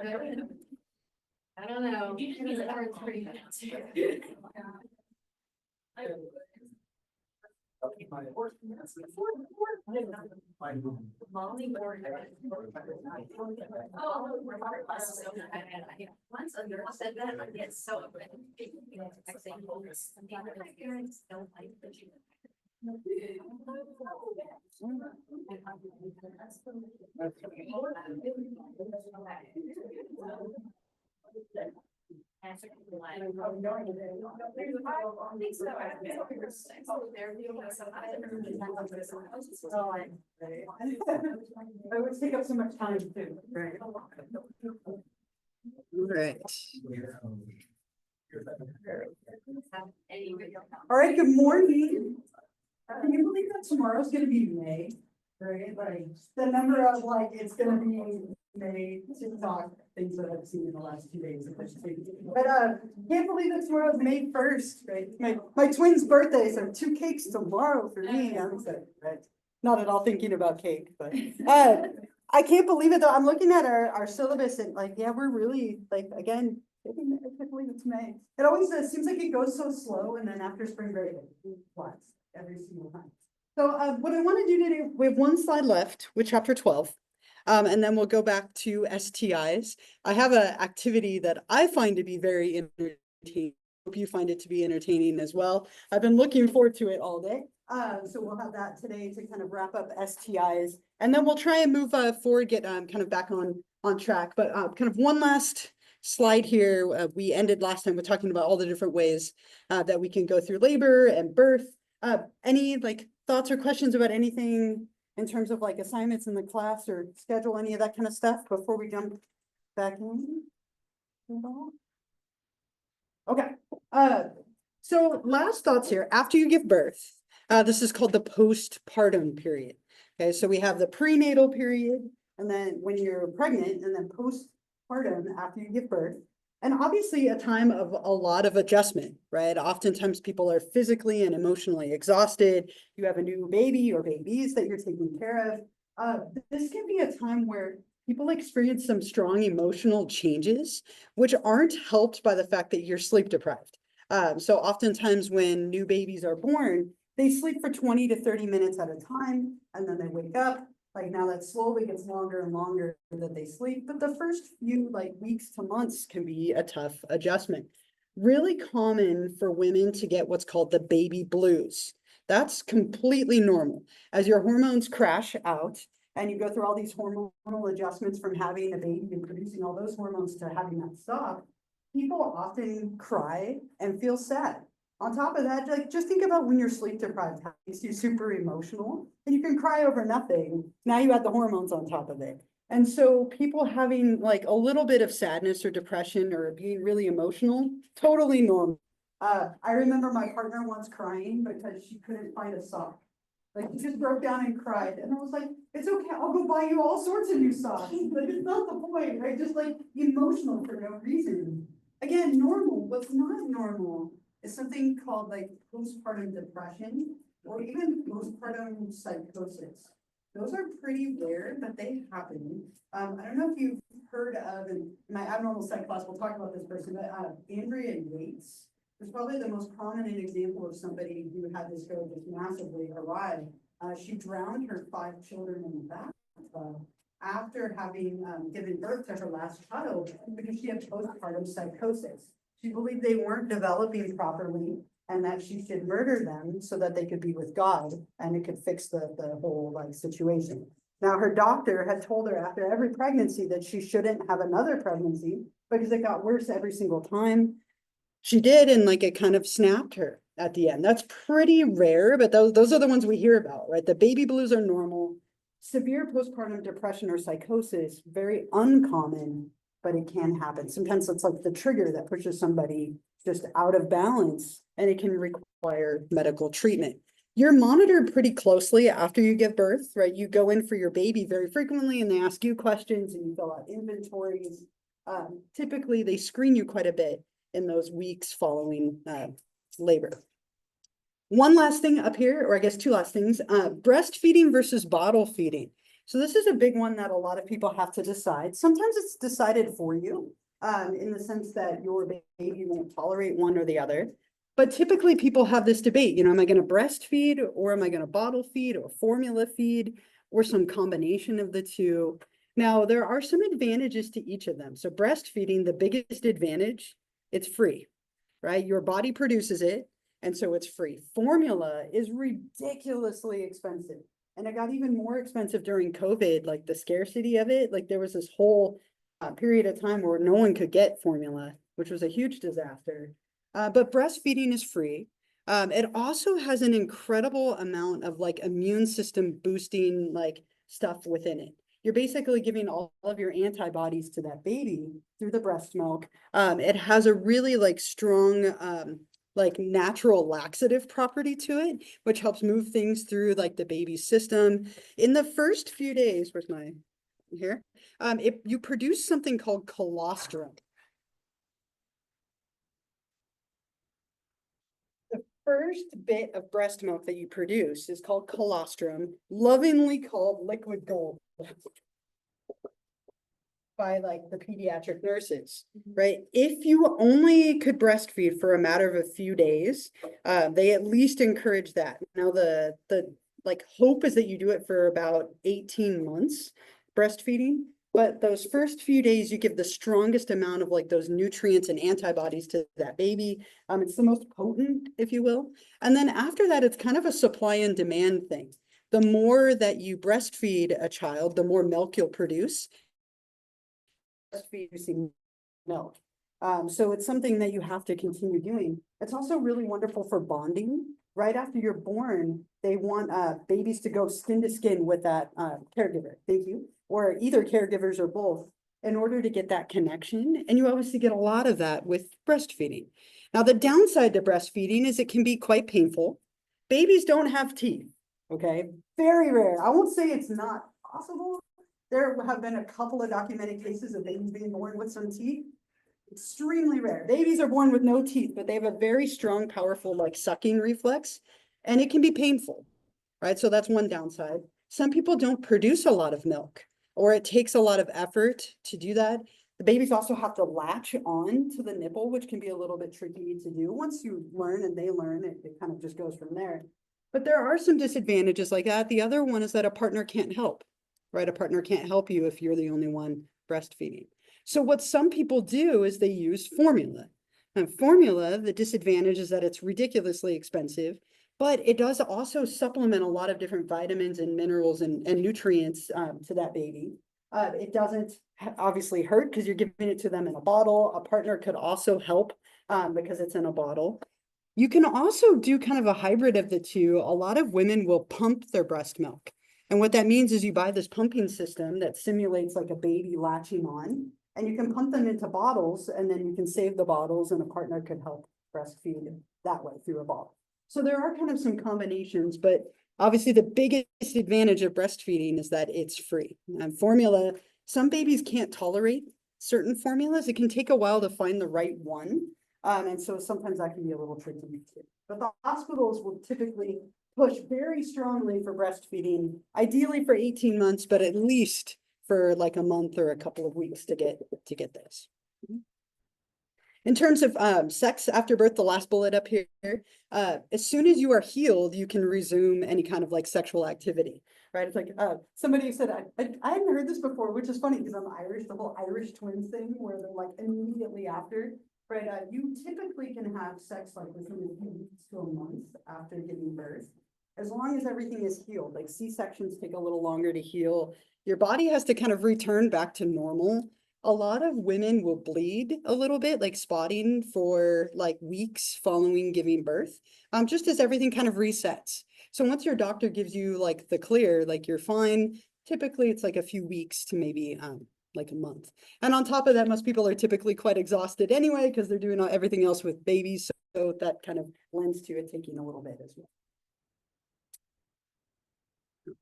I don't know. Once a girl said that, I get so offended. My parents don't like the I would take up so much time too. Right. All right, good morning. Can you believe that tomorrow's gonna be May? Right, like the number of like, it's gonna be May TikTok things that I've seen in the last 2 days. But can't believe that tomorrow's May 1st, right? My twins' birthdays are 2 cakes tomorrow for me. I'm excited, right? Not at all thinking about cake, but I can't believe it though. I'm looking at our syllabus and like, yeah, we're really like, again, I can't believe it's May. It always seems like it goes so slow and then after spring break, it flies every single time. So what I want to do today, we have 1 slide left with chapter 12. And then we'll go back to STIs. I have an activity that I find to be very entertaining. Hope you find it to be entertaining as well. I've been looking forward to it all day. So we'll have that today to kind of wrap up STIs. And then we'll try and move forward, get kind of back on track. But kind of one last slide here. We ended last time with talking about all the different ways that we can go through labor and birth. Any like thoughts or questions about anything in terms of like assignments in the class or schedule, any of that kind of stuff before we jump back in? Okay. So last thoughts here. After you give birth, this is called the postpartum period. Okay, so we have the prenatal period, and then when you're pregnant, and then postpartum after you give birth. And obviously a time of a lot of adjustment, right? Oftentimes people are physically and emotionally exhausted. You have a new baby or babies that you're taking care of. This can be a time where people experience some strong emotional changes, which aren't helped by the fact that you're sleep deprived. So oftentimes when new babies are born, they sleep for 20 to 30 minutes at a time, and then they wake up. Like now that slowly gets longer and longer that they sleep, but the first few like weeks to months can be a tough adjustment. Really common for women to get what's called the baby blues. That's completely normal. As your hormones crash out and you go through all these hormonal adjustments from having a baby and producing all those hormones to having that stop, people often cry and feel sad. On top of that, like just think about when you're sleep deprived, it makes you super emotional and you can cry over nothing. Now you add the hormones on top of it. And so people having like a little bit of sadness or depression or being really emotional, totally normal. I remember my partner once crying because she couldn't find a sock. Like she just broke down and cried. And I was like, it's okay, I'll go buy you all sorts of new socks. But it's not the point, right? Just like emotional for no reason. Again, normal. What's not normal is something called like postpartum depression or even postpartum psychosis. Those are pretty rare, but they happen. I don't know if you've heard of, in my abnormal psych class, we'll talk about this person, but Andrea Yates is probably the most prominent example of somebody who had this go just massively awry. She drowned her 5 children in the bathtub after having given birth to her last child because she had postpartum psychosis. She believed they weren't developing properly and that she should murder them so that they could be with God and it could fix the whole like situation. Now her doctor had told her after every pregnancy that she shouldn't have another pregnancy because it got worse every single time. She did, and like it kind of snapped her at the end. That's pretty rare, but those are the ones we hear about, right? The baby blues are normal. Severe postpartum depression or psychosis, very uncommon, but it can happen. Sometimes it's like the trigger that pushes somebody just out of balance and it can require medical treatment. You're monitored pretty closely after you give birth, right? You go in for your baby very frequently and they ask you questions and you fill out inventories. Typically, they screen you quite a bit in those weeks following labor. One last thing up here, or I guess 2 last things, breastfeeding versus bottle feeding. So this is a big one that a lot of people have to decide. Sometimes it's decided for you, in the sense that your baby won't tolerate one or the other. But typically people have this debate, you know, am I gonna breastfeed or am I gonna bottle feed or formula feed or some combination of the two? Now, there are some advantages to each of them. So breastfeeding, the biggest advantage, it's free, right? Your body produces it, and so it's free. Formula is ridiculously expensive. And it got even more expensive during COVID, like the scarcity of it. Like there was this whole period of time where no one could get formula, which was a huge disaster. But breastfeeding is free. It also has an incredible amount of like immune system boosting like stuff within it. You're basically giving all of your antibodies to that baby through the breast milk. It has a really like strong like natural laxative property to it, which helps move things through like the baby's system. In the first few days, where's my here? You produce something called colostrum. The first bit of breast milk that you produce is called colostrum, lovingly called liquid gold by like the pediatric nurses, right? If you only could breastfeed for a matter of a few days, they at least encourage that. Now the like hope is that you do it for about 18 months breastfeeding, but those first few days you give the strongest amount of like those nutrients and antibodies to that baby. It's the most potent, if you will. And then after that, it's kind of a supply and demand thing. The more that you breastfeed a child, the more milk you'll produce. Breastfeeding milk. So it's something that you have to continue doing. It's also really wonderful for bonding. Right after you're born, they want babies to go skin to skin with that caregiver. Thank you. Or either caregivers or both in order to get that connection. And you obviously get a lot of that with breastfeeding. Now, the downside to breastfeeding is it can be quite painful. Babies don't have teeth. Okay. Very rare. I won't say it's not possible. There have been a couple of documented cases of babies being born with some teeth. Extremely rare. Babies are born with no teeth, but they have a very strong, powerful, like sucking reflex, and it can be painful, right? So that's one downside. Some people don't produce a lot of milk, or it takes a lot of effort to do that. The babies also have to latch on to the nipple, which can be a little bit tricky to do. Once you learn and they learn, it kind of just goes from there. But there are some disadvantages like that. The other one is that a partner can't help, right? A partner can't help you if you're the only one breastfeeding. So what some people do is they use formula. And formula, the disadvantage is that it's ridiculously expensive, but it does also supplement a lot of different vitamins and minerals and nutrients to that baby. It doesn't obviously hurt because you're giving it to them in a bottle. A partner could also help because it's in a bottle. You can also do kind of a hybrid of the two. A lot of women will pump their breast milk. And what that means is you buy this pumping system that simulates like a baby latching on, and you can pump them into bottles, and then you can save the bottles, and a partner could help breastfeed that way through a bottle. So there are kind of some combinations, but obviously the biggest advantage of breastfeeding is that it's free. And formula, some babies can't tolerate certain formulas. It can take a while to find the right one. And so sometimes that can be a little tricky too. But the hospitals will typically push very strongly for breastfeeding, ideally for 18 months, but at least for like a month or a couple of weeks to get this. In terms of sex after birth, the last bullet up here, as soon as you are healed, you can resume any kind of like sexual activity, right? It's like somebody said, I hadn't heard this before, which is funny because I'm Irish, the whole Irish twins thing where they're like immediately after, right? You typically can have sex like within a few weeks to a month after giving birth, as long as everything is healed. Like C-sections take a little longer to heal. Your body has to kind of return back to normal. A lot of women will bleed a little bit, like spotting for like weeks following giving birth, just as everything kind of resets. So once your doctor gives you like the clear, like you're fine, typically it's like a few weeks to maybe like a month. And on top of that, most people are typically quite exhausted anyway, because they're doing everything else with babies. So that kind of lends to it taking a little bit as well.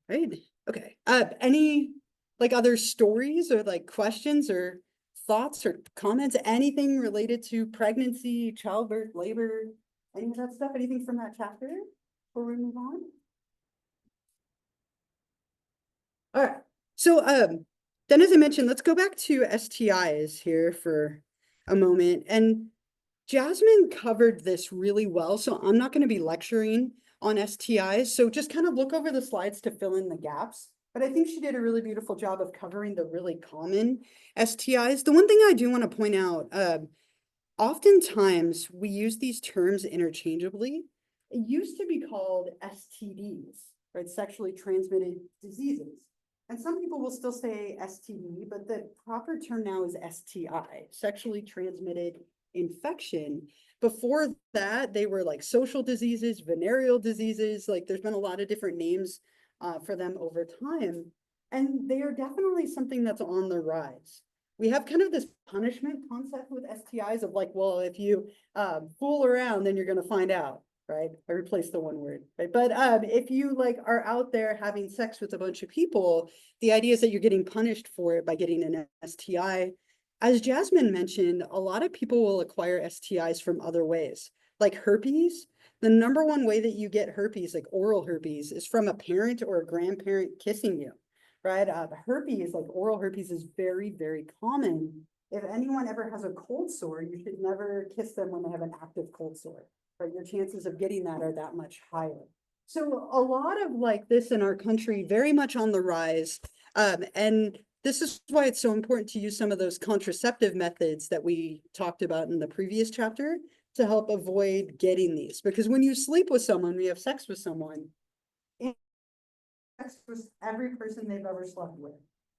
Right. Okay. Any like other stories or like questions or thoughts or comments, anything related to pregnancy, childbirth, labor, any of that stuff? Anything from that chapter before we move on? All right. So, then as I mentioned, let's go back to STIs here for a moment. And Jasmine covered this really well, so I'm not going to be lecturing on STIs. So just kind of look over the slides to fill in the gaps. But I think she did a really beautiful job of covering the really common STIs. The one thing I do want to point out, oftentimes we use these terms interchangeably. It used to be called STDs, right? Sexually transmitted diseases. And some people will still say STD, but the proper term now is STI, sexually transmitted infection. Before that, they were like social diseases, venereal diseases, like there's been a lot of different names for them over time. And they are definitely something that's on the rise. We have kind of this punishment concept with STIs of like, well, if you fool around, then you're going to find out, right? I replaced the one word, right? But if you like are out there having sex with a bunch of people, the idea is that you're getting punished for it by getting an STI. As Jasmine mentioned, a lot of people will acquire STIs from other ways, like herpes. The number one way that you get herpes, like oral herpes, is from a parent or a grandparent kissing you, right? Herpes, like oral herpes, is very, very common. If anyone ever has a cold sore, you should never kiss them when they have an active cold sore, right? Your chances of getting that are that much higher. So a lot of like this in our country, very much on the rise. And this is why it's so important to use some of those contraceptive methods that we talked about in the previous chapter to help avoid getting these. Because when you sleep with someone, when you have sex with someone, sex with every person they've ever slept with,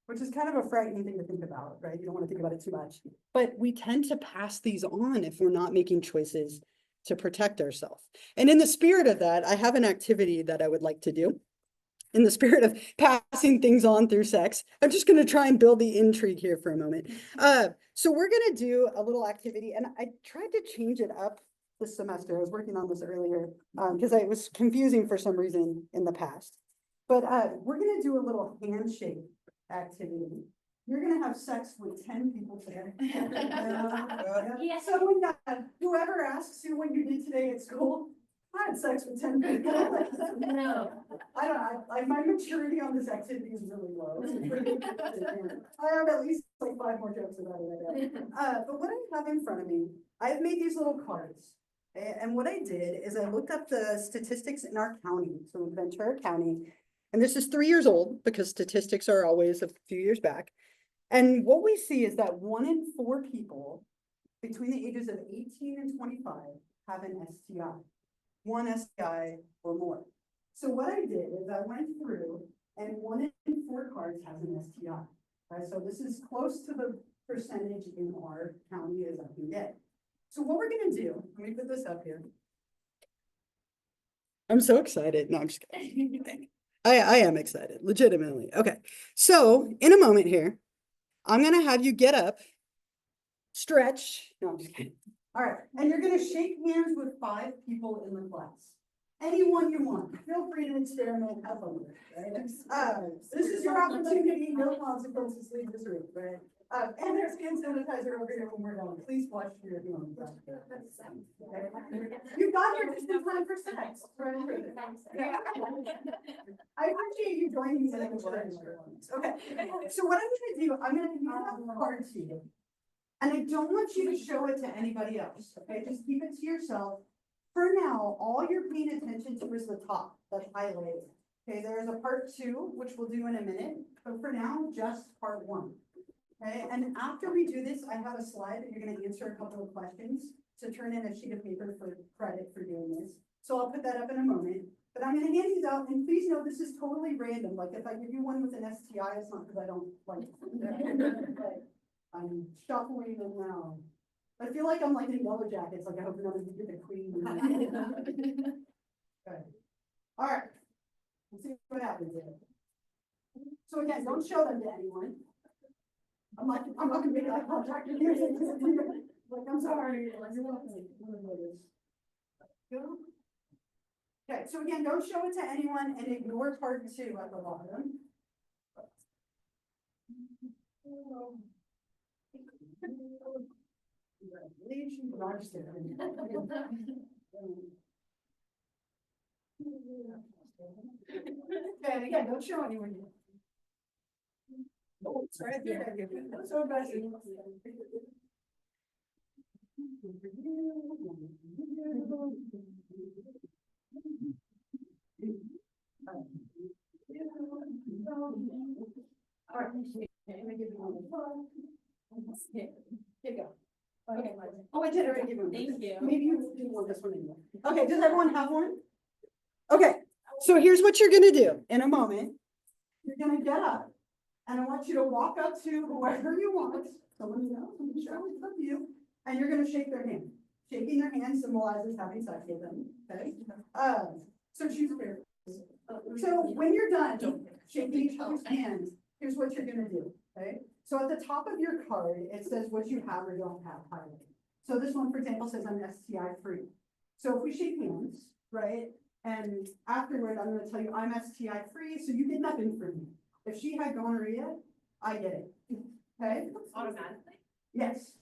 which is kind of a frightening thing to think about, right? You don't want to think about it too much. But we tend to pass these on if we're not making choices to protect ourselves. And in the spirit of that, I have an activity that I would like to do. In the spirit of passing things on through sex, I'm just going to try and build the intrigue here for a moment. So we're going to do a little activity, and I tried to change it up this semester. I was working on this earlier because it was confusing for some reason in the past. But we're going to do a little handshake activity. You're going to have sex with 10 people today. Yes. So when whoever asks you what you did today at school, I had sex with 10 people. No. I don't know, like my maturity on this activity is really low. I have at least like 5 more jokes about it. But what I have in front of me, I've made these little cards. And what I did is I looked up the statistics in our county, so in Ventura County, and this is 3 years old because statistics are always a few years back. And what we see is that 1 in 4 people between the ages of 18 and 25 have an STI. 1 STI or more. So what I did is I went through and 1 in 4 cards has an STI. Right? So this is close to the percentage in our county as I can get. So what we're gonna do, let me put this up here. I'm so excited. No, I'm just kidding. I am excited, legitimately. Okay, so in a moment here, I'm gonna have you get up, stretch. No, I'm just kidding. All right, and you're gonna shake hands with 5 people in the class. Anyone you want. Feel free to experiment, have fun with it, right? This is your opportunity, no consequences, leave this room, right? And there's hand sanitizer over here when we're done. Please wash your hands. You got here just in time for sex. I appreciate you joining me in the work. Okay, so what I'm gonna do, I'm gonna use that card to you. And I don't want you to show it to anybody else, okay? Just keep it to yourself. For now, all you're paying attention to is the top that's highlighted. Okay, there's a part 2, which we'll do in a minute, but for now, just part 1. Okay, and after we do this, I have a slide that you're gonna answer a couple of questions to turn in a sheet of paper for credit for doing this. So I'll put that up in a moment, but I'm gonna hand these out, and please know this is totally random. Like if I give you one with an STI, it's not because I don't like it. I'm shuffling them now. I feel like I'm like in Yellow Jackets, like I hope none of you get the queen. Okay. All right. Let's see what happens here. So again, don't show them to anyone. I'm not gonna make eye contact with you. Like, I'm sorry. Okay, so again, don't show it to anyone and ignore part 2 at the bottom. Congratulations, no, I'm just kidding. Okay, and again, don't show anyone. Oh, it's right there. So embarrassing. All right. Here you go. Okay. Oh, I did already give one. Thank you. Maybe you didn't want this one anymore. Okay, does everyone have one? Okay, so here's what you're gonna do in a moment. You're gonna get up and I want you to walk up to whoever you want, someone you know, someone sure it's up to you, and you're gonna shake their hand. Shaking their hand symbolizes having sex with them, okay? So choose a pair. So when you're done shaking each other's hands, here's what you're gonna do, okay? So at the top of your card, it says what you have or don't have highlighted. So this one, for example, says I'm STI free. So if we shake hands, right? And afterward, I'm gonna tell you I'm STI free, so you get nothing from me. If she had gonorrhea, I get it, okay? Automatically? Yes,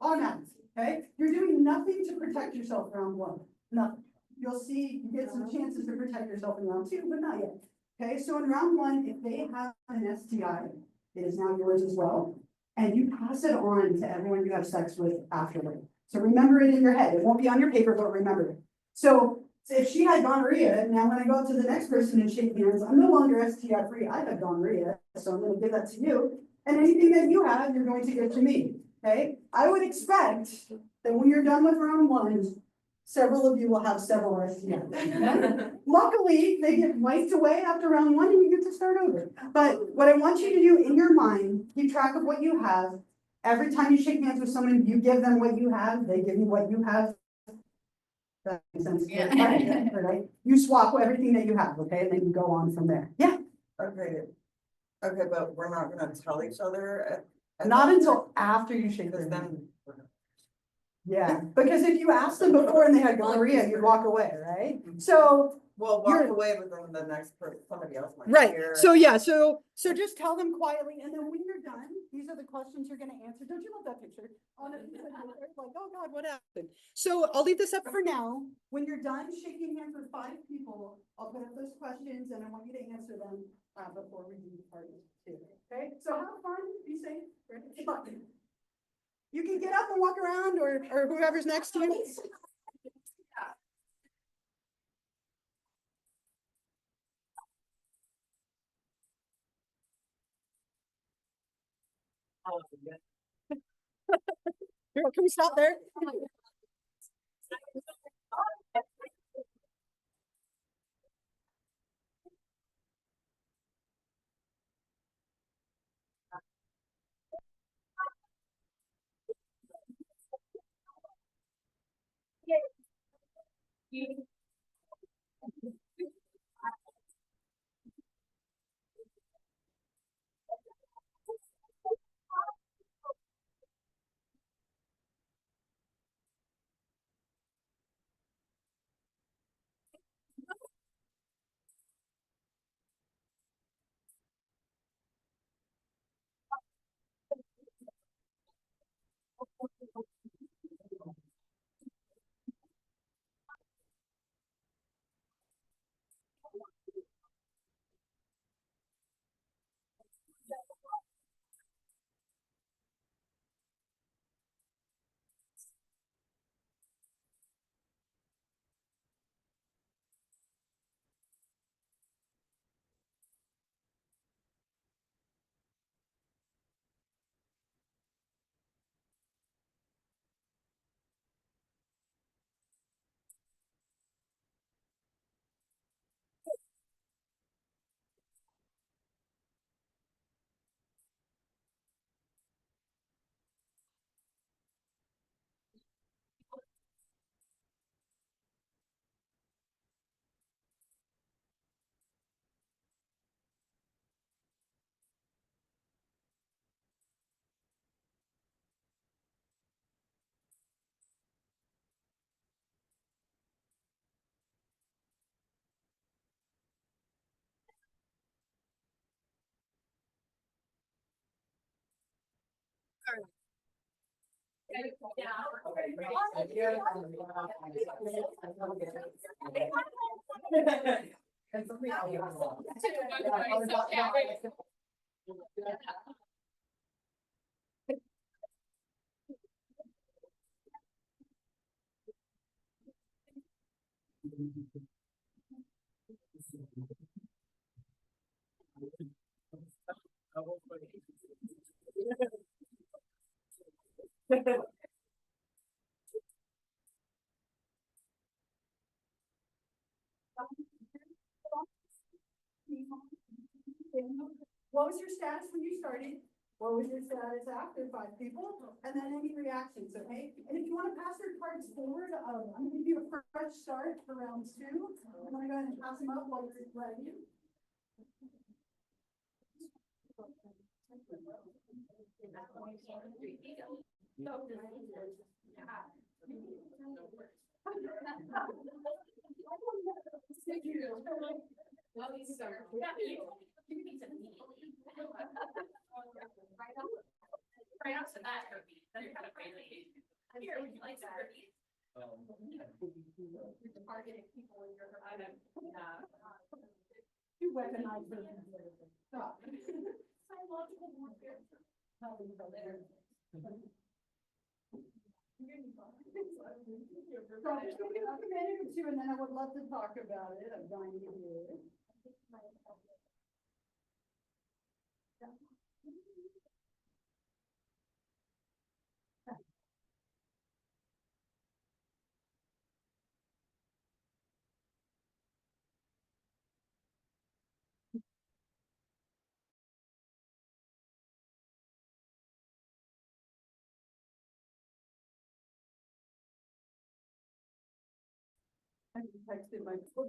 automatically, okay? You're doing nothing to protect yourself round one, nothing. You'll see, you get some chances to protect yourself in round two, but not yet. Okay, so in round one, if they have an STI, it is now yours as well. And you pass it on to everyone you have sex with afterward. So remember it in your head. It won't be on your paper, but remember it. So if she had gonorrhea, now when I go up to the next person and shake hands, I'm no longer STI free. I have gonorrhea, so I'm going to give that to you. And anything that you have, you're going to give to me. Okay, I would expect that when you're done with round one, several of you will have several STIs. Luckily, they get wiped away after round one and you get to start over. But what I want you to do in your mind, keep track of what you have. Every time you shake hands with someone, you give them what you have, they give you what you have. That makes sense. Yeah. Right? You swap everything that you have, okay? And then you go on from there. Yeah. Okay, okay, but we're not gonna tell each other Not until after you shake because their hand. then. Yeah, because if you asked them before and they had gonorrhea, you'd walk away, right? So Well, You're- walk away, but then the next person, somebody else might right, hear. so yeah, so just tell them quietly, and then when you're done, these are the questions you're gonna answer. Don't you love that picture? Honestly, like, oh God, what happened? So I'll leave this up for now. When you're done shaking hands with 5 people, I'll put up those questions and I want you to answer them before we do part 2. Okay, so have fun, be safe. Good luck. You can get up and walk around, or whoever's next to you. Can we stop there? What was your status when you started? What was your status after 5 people? And then any reactions, okay? And if you want to pass your cards forward, I'm gonna give you a fresh start for round 2. I'm gonna go ahead and pass them up while you're ready. Right after that, then kind of crazy. Here, would you like some cookies? Targeting people in your item. You weaponize them. Stop. Psychological warfare. So I'm just gonna give a minute or 2 and then I would love to talk about it. I'm dying to hear it. I texted my book.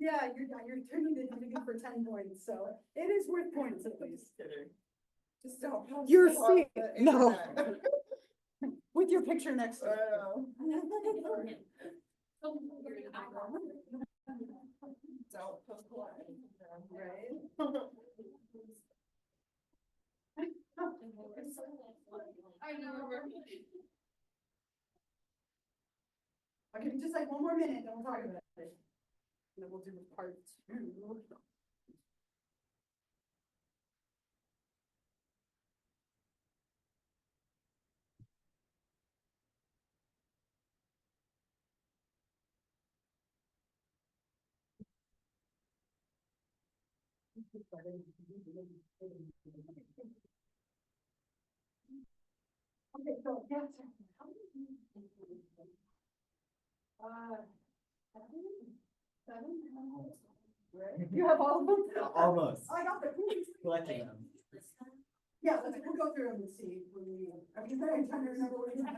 Yeah, you're turning it into for 10 points, so it is worth points at least. Just don't. post You're it on sick. the No. internet. With your picture next to it. Don't post it. Right? I know. Okay, just like 1 more minute, then we'll talk about it. And then we'll do part 2. Okay, so yes. Seven, right? You have all of them? Almost. I got the clues. Collecting them. Yeah, we'll go through them and see when we, I'm just trying to remember what we had.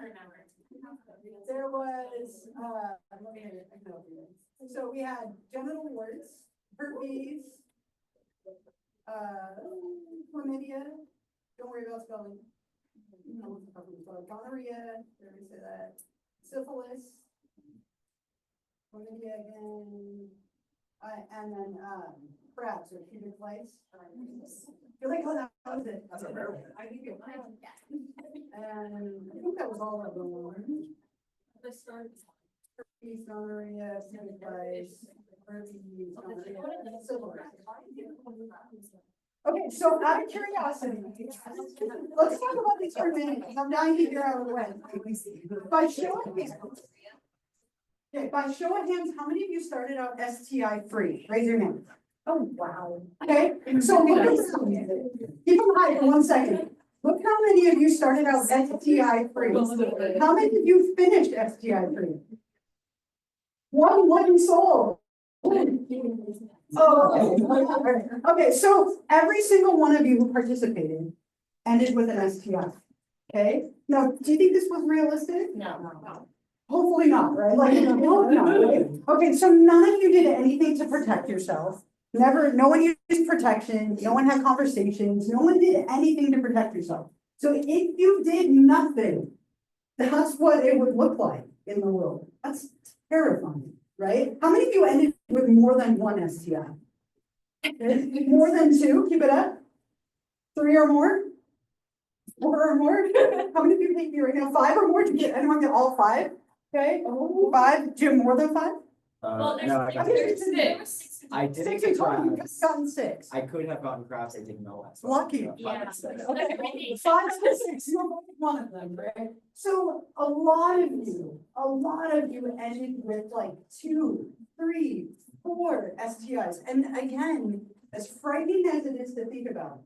There was, let me, I can help you. So we had genital warts, herpes, chlamydia, don't worry about spelling. No one's talking about gonorrhea, did we say that? Syphilis, chlamydia again, and then, crabs or pubic lice. You're like, oh, that was it. That's a rare one. I think it was. And I think that was all of them. The start. Herpes, gonorrhea, pubic lice, herpes, gonorrhea, syphilis. Okay, so out of curiosity, let's talk about these for a minute, because I'm dying to hear how it went. By show of hands. Okay, by show of hands, how many of you started out STI free? Raise your hand. Oh, wow. Okay, so keep them high for 1 second. Look how many of you started out STI free. How many of you finished STI free? One soul. Oh, okay. Okay, so every single one of you who participated ended with an STI. Okay, now, do you think this was realistic? No. Hopefully not, right? Like, no, right? Okay, so none of you did anything to protect yourself. Never, no one used protection, no one had conversations, no one did anything to protect yourself. So if you did nothing, that's what it would look like in the world. That's terrifying, right? How many of you ended with more than one STI? More than two? Keep it up. 3 or more? 4 or more? How many of you think you're right now? 5 or more? Did you, anyone get all 5? Okay, 5. Do you have more than 5? Well, No, I got there's six. six. I didn't 6 get in total. You could crabs. have gotten 6. I could have gotten crabs, I didn't know that. so I Lucky. got five instead. Okay, 5 to 6, you're one of them, right? So a lot of you ended with like 2, 3, 4 STIs. And again, as frightening as it is to think about,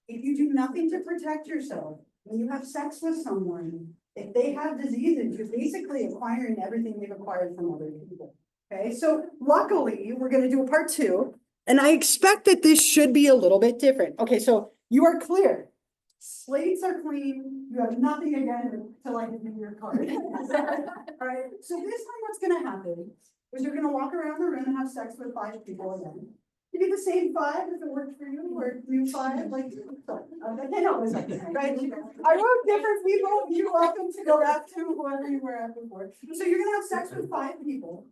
if you do nothing to protect yourself, when you have sex with someone, if they have diseases, you're basically acquiring everything they've acquired from other people. Okay, so luckily, we're gonna do a part 2. And I expect that this should be a little bit different. Okay, so you are clear. Slates are clean. You have nothing again to like in your card. All right, so this time what's gonna happen is you're gonna walk around the room and have sex with 5 people again. You get the same 5 if it worked for you, or new 5, like, I can't help myself, right? I wrote different people. You're welcome to go back to whoever you were at before. So you're gonna have sex with 5 people.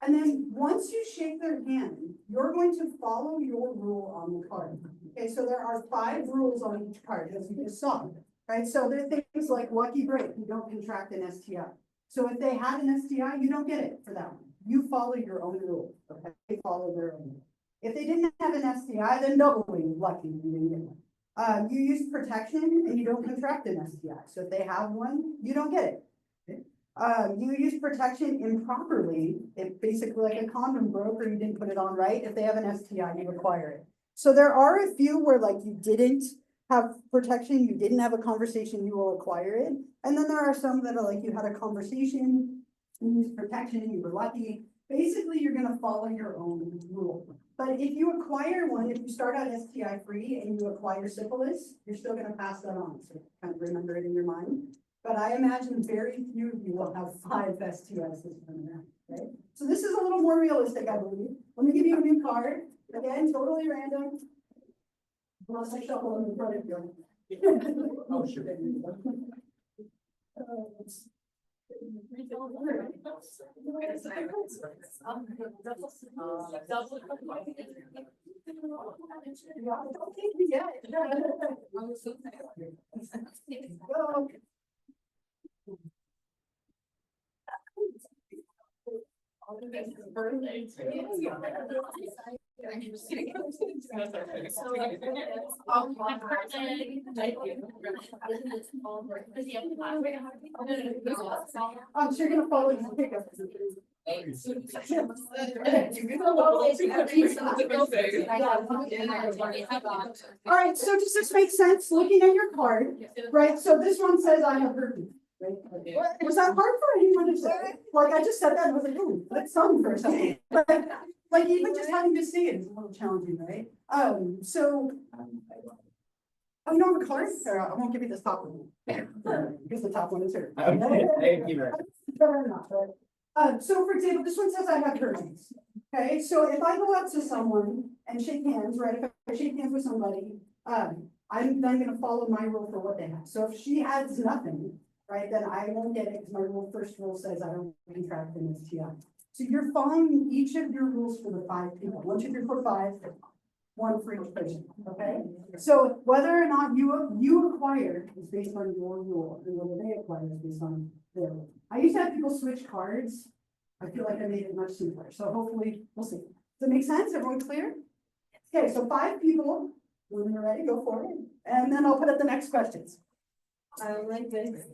And then once you shake their hand, you're going to follow your rule on the card. Okay, so there are 5 rules on each card, as you just saw, right? So there are things like lucky break, you don't contract an STI. So if they had an STI, you don't get it for that one. You follow your own rule, okay? They follow their own. If they didn't have an STI, then doubly lucky you didn't get one. You use protection and you don't contract an STI. So if they have one, you don't get it. You use protection improperly, if basically like a condom broke or you didn't put it on right, if they have an STI, you acquire it. So there are a few where like you didn't have protection, you didn't have a conversation, you will acquire it. And then there are some that are like you had a conversation, you used protection, you were lucky. Basically, you're gonna follow your own rule. But if you acquire one, if you start out STI free and you acquire syphilis, you're still gonna pass that on. So kind of remember it in your mind. But I imagine very few of you will have 5 STIs this time around, right? So this is a little more realistic, I believe. Let me give you a new card. Again, totally random. Unless I shuffle them in front of you. Oh, sure. Yeah, I don't think we get it. Go. So you're gonna follow his pickup. All right, so does this make sense looking at your card, right? So this one says I have herpes. Right? Was that hard for anyone to say? Like I just said that and was like, ooh, that's something for a second. Like even just having to say it is a little challenging, right? So oh, you don't have a card? Or I won't give you this top one. Because the top one is her. Okay, thank you very much. Better not, right? So for example, this one says I have herpes. Okay, so if I go up to someone and shake hands, right? If I shake hands with somebody, I'm then gonna follow my rule for what they have. So if she has nothing, right, then I won't get it because my first rule says I don't contract an STI. So you're following each of your rules for the 5 people. 1, 2, 3, 4, 5, 1 for each person. Okay. So whether or not you acquire is based on your rule, and whether they acquire is based on their rule. I used to have people switch cards. I feel like I made it much simpler. So hopefully we'll see. Does that make sense? Everyone clear? Okay, so 5 people. When you're ready, go for it. And then I'll put up the next questions. I like this.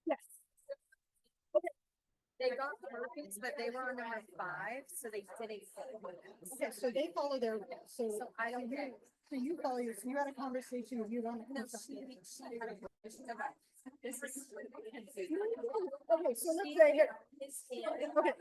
Yes. They got herpes, but they were on number 5, so they didn't get it. Okay, so they follow their rules. So So I don't you, get. so you follow your, so you had a conversation with you don't. No, she had a question about. This is. Okay, so let's say here, okay,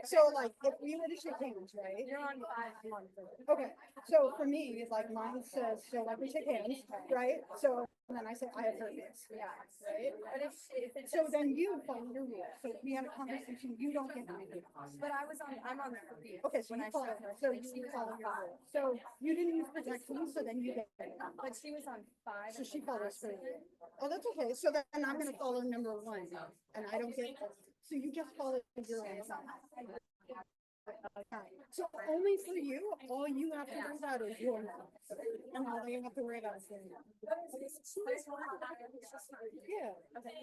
so like, if we were to shake hands, right? You're on 5 months. Okay, so for me, it's like mine says, so like we shake hands, right? So, and then I say, I have herpes. Yeah. Right? But if it's. So then you follow your rules. So if we had a conversation, you don't get anything. But I'm on 3. Okay, so you follow, so you follow your rules. So you didn't use protection, so then you get it. But she was on 5. So she follows her rule. Oh, that's okay. So then I'm gonna follow number 1 and I don't get, so you just follow your own sign. So only for you, all you have to worry about is your mouth. And all you have to worry about is your mouth. Yeah. Okay.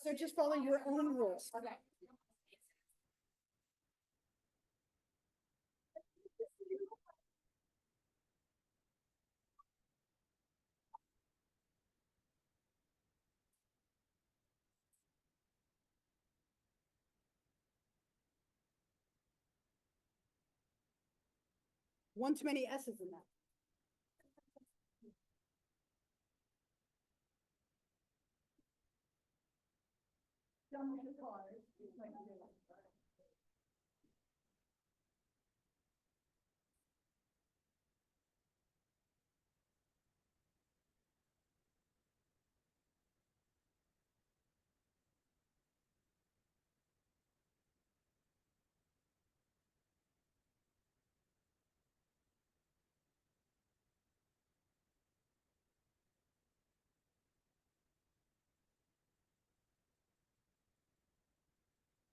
So just follow your own rules. Okay. One too many S's in that.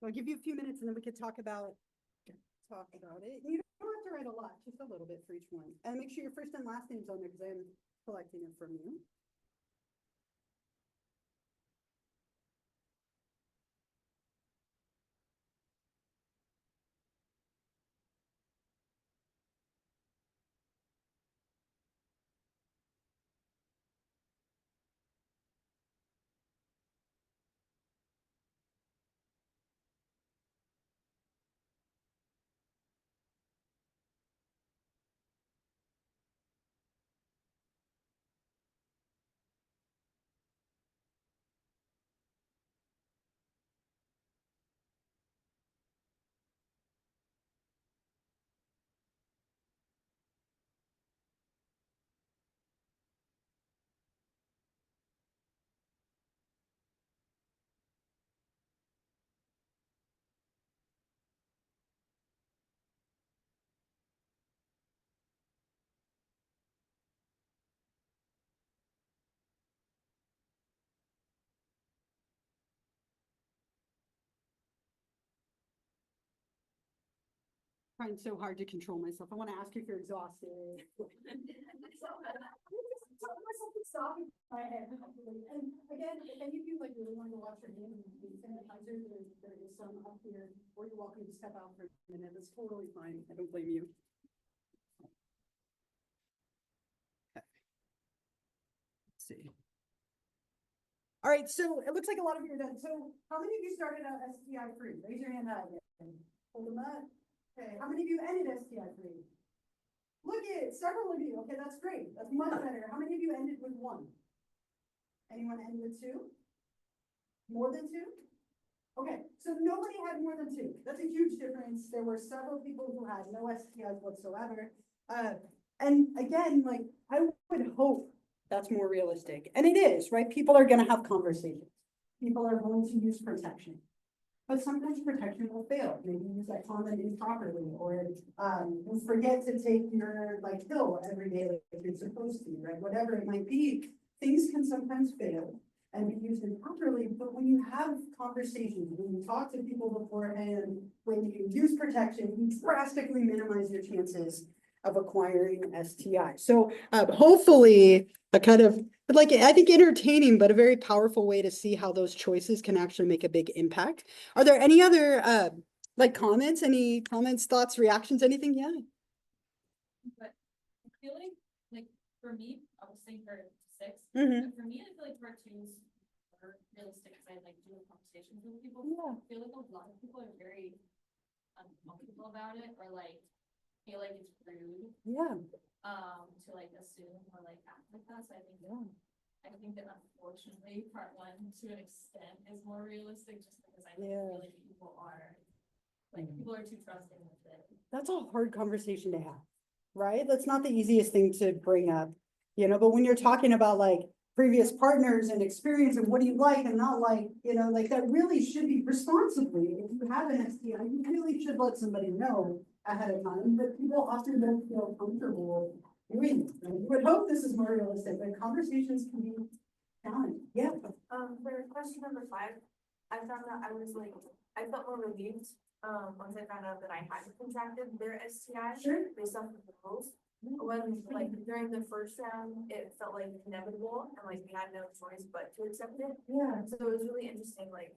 So I'll give you a few minutes and then we could talk about it. You don't have to write a lot, just a little bit for each one. And make sure your first and last name's on there because I'm collecting it from you. Trying so hard to control myself. I want to ask you if you're exhausted. And again, if any of you like really want to watch your game, sanitizer, there is some up here, or you're welcome to step out for a minute. It's totally fine. I don't blame you. Okay. Let's see. All right, so it looks like a lot of you are done. So how many of you started out STI free? Raise your hand up. Hold them up. Okay, how many of you ended STI free? look at several of you. Okay, that's great. That's much better. How many of you ended with one? Anyone end with two? More than two? Okay, so nobody had more than two. That's a huge difference. There were several people who had no STIs whatsoever. And again, like, I would hope that's more realistic. And it is, right? People are gonna have conversations. People are going to use protection. But sometimes protection will fail. Maybe you use that condom improperly, or you forget to take your like pill every day like you're supposed to, right? Whatever it might be, things can sometimes fail and be used improperly. But when you have conversations, when you talk to people beforehand, when you use protection, you drastically minimize your chances of acquiring STI. So hopefully a kind of like, I think entertaining, but a very powerful way to see how those choices can actually make a big impact. Are there any other like comments, any comments, thoughts, reactions, anything? Yeah. But I feel like for me, I was saying for 6, Mhm. but for me, I feel like part 2 is more realistic because I like doing conversations with people. Yeah. I feel like a lot of people are very uncomfortable about it, or like feel like it's rude Yeah. to like assume or like act like that. So Yeah. I think that unfortunately part 1 to an extent is more realistic just because I Yeah. feel like people are people are too trusting with it. That's a hard conversation to have, right? That's not the easiest thing to bring up, you know, but when you're talking about like previous partners and experience and what do you like and not like, you know, like that really should be responsibly. If you have an STI, you really should let somebody know ahead of time, but people often don't feel comfortable doing it. And we would hope this is more realistic, but conversations can be challenging. Yeah. For question number 5, I found out I felt more relieved, once I found out that I hadn't contracted their STI. Sure. Based off of the rules. When, like, during the first round, it felt like inevitable, and like, we had no choice but to accept it. Yeah. So it was really interesting, like,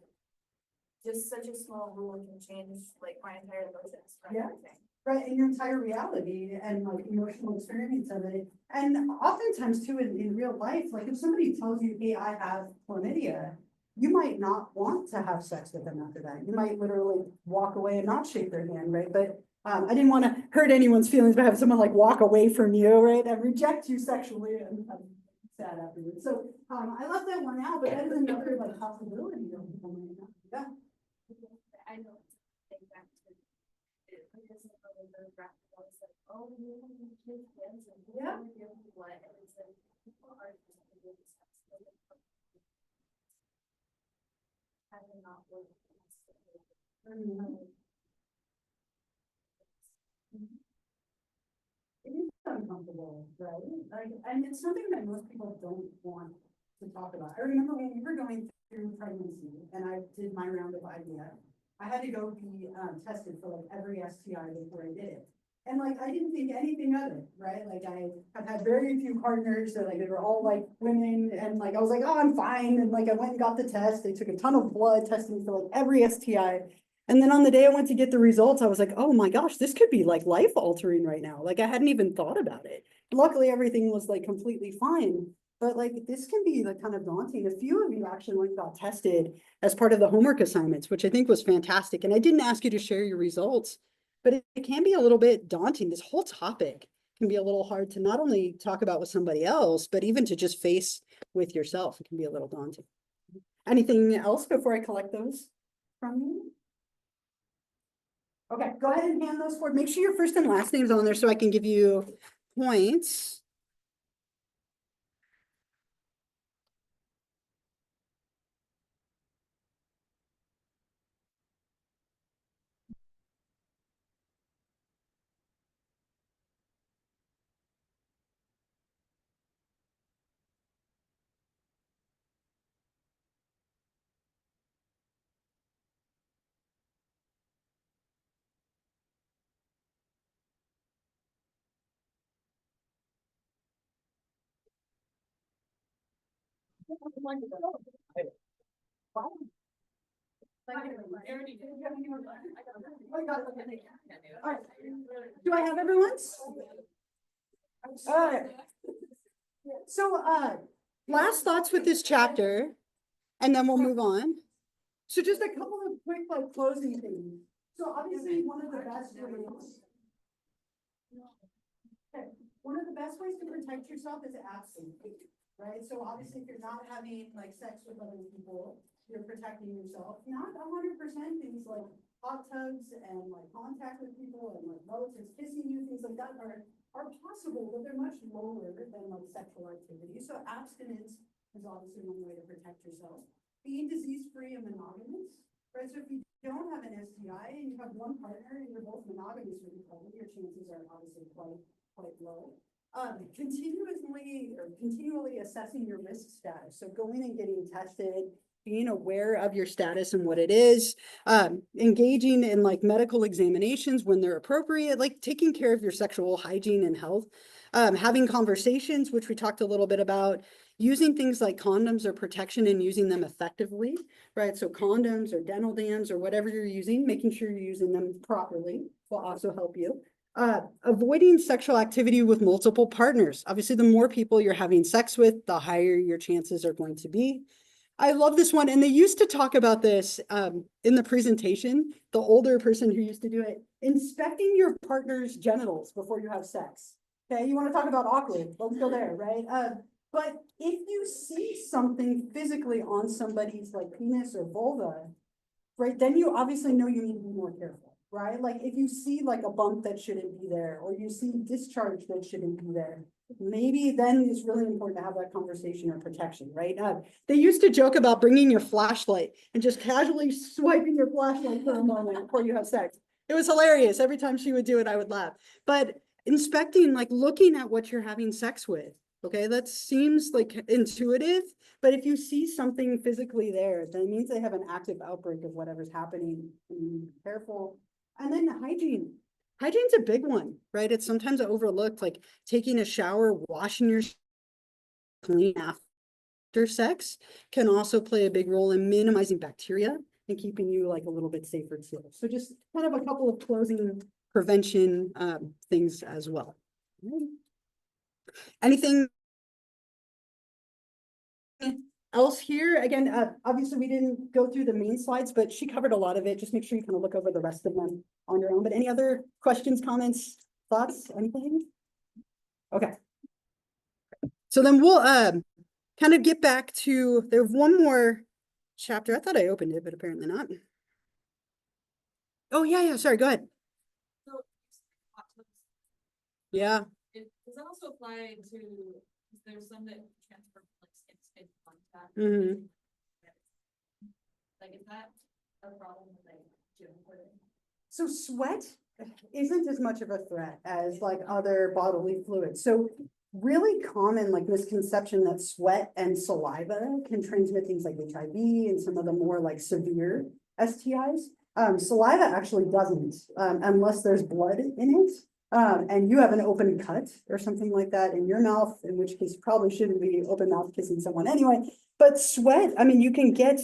just such a small rule can change, like, my entire emotions for Yeah. everything. Right, and your entire reality and like emotional experience of it. And oftentimes too, in real life, like if somebody tells you, hey, I have chlamydia, you might not want to have sex with them after that. You might literally walk away and not shake their hand, right? But I didn't want to hurt anyone's feelings by having someone like walk away from you, right? And reject you sexually and sad afterwards. So I left that one out, but that is another like possibility that people might not. Yeah. I know. Exactly. Because the draft was like, oh, you have to take kids and Yeah. what, and it's like, people are just doing this stuff. I do not work. It is uncomfortable, right? Like, and it's something that most people don't want to talk about. I remember when we were going through pregnancy and I did my round of IVF, I had to go be tested for like every STI before I did it. And like, I didn't think anything of it, right? Like I have had very few partners that like, they were all like women and like, I was like, oh, I'm fine. And like, I went and got the test. They took a ton of blood testing for like every STI. And then on the day I went to get the results, I was like, oh my gosh, this could be like life altering right now. Like I hadn't even thought about it. Luckily, everything was like completely fine. But like, this can be like kind of daunting. A few of you actually went and got tested as part of the homework assignments, which I think was fantastic. And I didn't ask you to share your results, but it can be a little bit daunting. This whole topic can be a little hard to not only talk about with somebody else, but even to just face with yourself. It can be a little daunting. Anything else before I collect those from you? Okay, go ahead and hand those forward. Make sure your first and last name's on there so I can give you points. All right. Do I have everyone's? All right. So, last thoughts with this chapter, and then we'll move on. So just a couple of quick like closing things. So obviously one of the best ways. Okay, one of the best ways to protect yourself is abstinence, right? So obviously, if you're not having like sex with other people, you're protecting yourself. Not 100% things like hot tubs and like contact with people and like relatives kissing you, things like that are possible, but they're much lower than like sexual activity. So abstinence is obviously one way to protect yourself. Being disease-free and monogamous, right? So if you don't have an STI and you have one partner and you're both monogamous with each other, your chances are obviously quite low. Continually assessing your risk status. So going and getting tested, being aware of your status and what it is, engaging in like medical examinations when they're appropriate, like taking care of your sexual hygiene and health, having conversations, which we talked a little bit about, using things like condoms or protection and using them effectively, right? So condoms or dental dams or whatever you're using, making sure you're using them properly will also help you. Avoiding sexual activity with multiple partners. Obviously, the more people you're having sex with, the higher your chances are going to be. I love this one. And they used to talk about this in the presentation, the older person who used to do it, inspecting your partner's genitals before you have sex. Okay, you want to talk about awkward, let's go there, right? But if you see something physically on somebody's like penis or vulva, right, then you obviously know you need to be more careful, right? Like if you see like a bump that shouldn't be there, or you see discharge that shouldn't be there, maybe then it's really important to have that conversation or protection, right? They used to joke about bringing your flashlight and just casually swiping your flashlight for a moment before you have sex. It was hilarious. Every time she would do it, I would laugh. But inspecting, like looking at what you're having sex with, okay, that seems like intuitive, but if you see something physically there, then it means they have an active outbreak of whatever's happening. Be careful. And then hygiene. Hygiene's a big one, right? It's sometimes overlooked, like taking a shower, washing your clean after sex can also play a big role in minimizing bacteria and keeping you like a little bit safer too. So just kind of a couple of closing prevention things as well. Anything else here? Again, obviously we didn't go through the main slides, but she covered a lot of it. Just make sure you kind of look over the rest of them on your own. But any other questions, comments, thoughts, anything? Okay. So then we'll kind of get back to, there's one more chapter. I thought I opened it, but apparently not. Oh, yeah, sorry, go ahead. So, hot tubs, Yeah. does that also apply to, is there some that transfer from like skin to skin contact? Mhm. Like, is that a problem with like gym equipment? So sweat isn't as much of a threat as like other bodily fluids. So really common like misconception that sweat and saliva can transmit things like HIV and some of the more like severe STIs. Saliva actually doesn't, unless there's blood in it. And you have an open cut or something like that in your mouth, in which case you probably shouldn't be open mouth kissing someone anyway. But sweat, I mean, you can get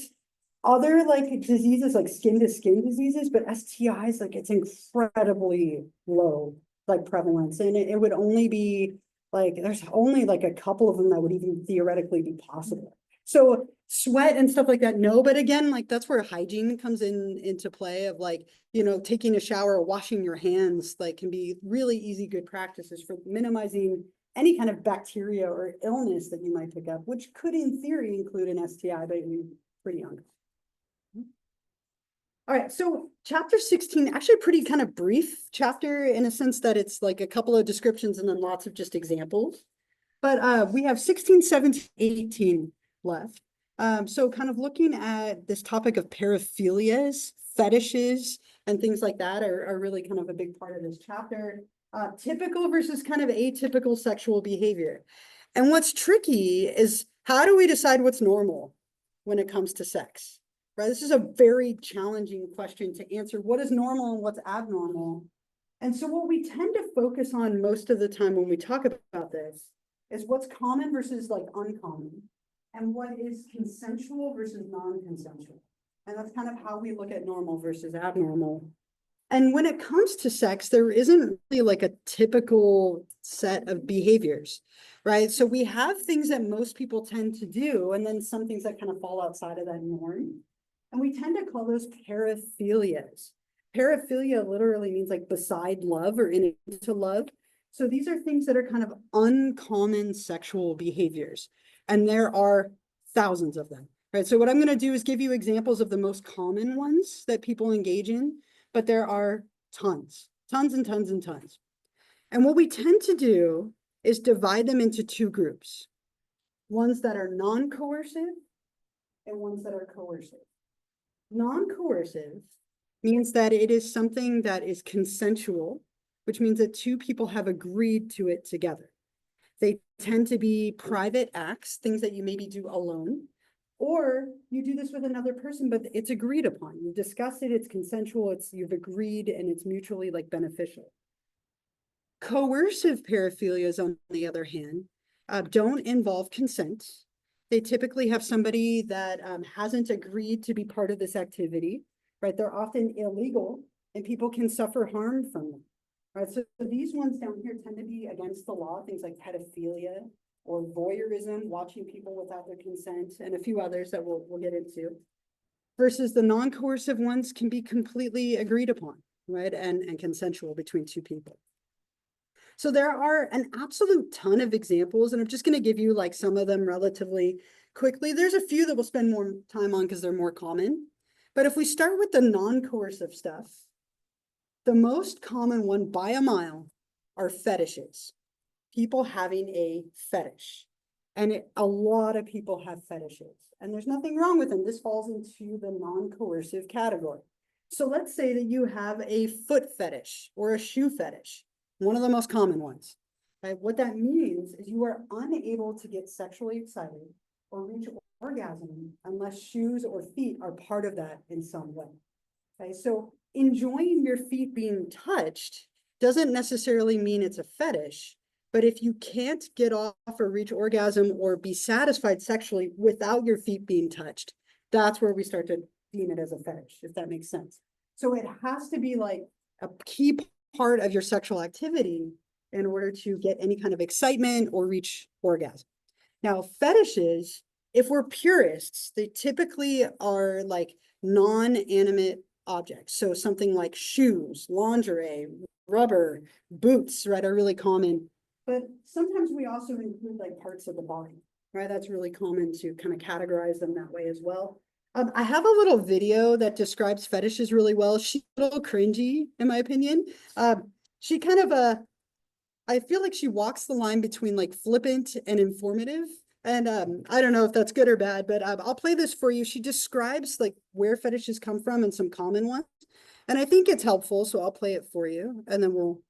other like diseases like skin to skin diseases, but STIs, like it's incredibly low, like prevalence. And it would only be like, there's only like a couple of them that would even theoretically be possible. So sweat and stuff like that, no, but again, like that's where hygiene comes into play of like, you know, taking a shower, washing your hands, like can be really easy, good practices for minimizing any kind of bacteria or illness that you might pick up, which could in theory include an STI, but you're pretty young. All right, so chapter 16, actually a pretty kind of brief chapter in a sense that it's like a couple of descriptions and then lots of just examples. But we have 16, 17, 18 left. So kind of looking at this topic of paraphilias, fetishes, and things like that are really kind of a big part of this chapter. Typical versus kind of atypical sexual behavior. And what's tricky is how do we decide what's normal when it comes to sex? Right? This is a very challenging question to answer. What is normal and what's abnormal? And so what we tend to focus on most of the time when we talk about this is what's common versus like uncommon, and what is consensual versus non-consensual. And that's kind of how we look at normal versus abnormal. And when it comes to sex, there isn't really like a typical set of behaviors, right? So we have things that most people tend to do, and then some things that kind of fall outside of that norm. And we tend to call those paraphilias. Paraphilia literally means like beside love or into love. So these are things that are kind of uncommon sexual behaviors, and there are thousands of them, right? So what I'm gonna do is give you examples of the most common ones that people engage in, but there are tons and tons and tons. And what we tend to do is divide them into two groups, ones that are non-coercive and ones that are coercive. Non-coercive means that it is something that is consensual, which means that two people have agreed to it together. They tend to be private acts, things that you maybe do alone, or you do this with another person, but it's agreed upon. You discuss it, it's consensual, you've agreed, and it's mutually like beneficial. Coercive paraphilias, on the other hand, don't involve consent. They typically have somebody that hasn't agreed to be part of this activity, right? They're often illegal and people can suffer harm from them, right? So these ones down here tend to be against the law, things like pedophilia or voyeurism, watching people without their consent, and a few others that we'll get into. Versus the non-coercive ones can be completely agreed upon, right? And consensual between two people. So there are an absolute ton of examples, and I'm just going to give you like some of them relatively quickly. There's a few that we'll spend more time on because they're more common. But if we start with the non-coercive stuff, the most common one by a mile are fetishes. People having a fetish. And a lot of people have fetishes. And there's nothing wrong with them. This falls into the non-coercive category. So let's say that you have a foot fetish or a shoe fetish. One of the most common ones, right? What that means is you are unable to get sexually excited or reach orgasm unless shoes or feet are part of that in some way. Okay, so enjoying your feet being touched doesn't necessarily mean it's a fetish, but if you can't get off or reach orgasm or be satisfied sexually without your feet being touched, that's where we start to deem it as a fetish, if that makes sense. So it has to be like a key part of your sexual activity in order to get any kind of excitement or reach orgasm. Now, fetishes, if we're purists, they typically are like non-animate objects. So something like shoes, lingerie, rubber, boots, right, are really common. But sometimes we also include like parts of the body, right? That's really common to kind of categorize them that way as well. I have a little video that describes fetishes really well. She's a little cringy, in my opinion. She kind of, I feel like she walks the line between like flippant and informative. And I don't know if that's good or bad, but I'll play this for you. She describes like where fetishes come from and some common ones. And I think it's helpful, so I'll play it for you and then we'll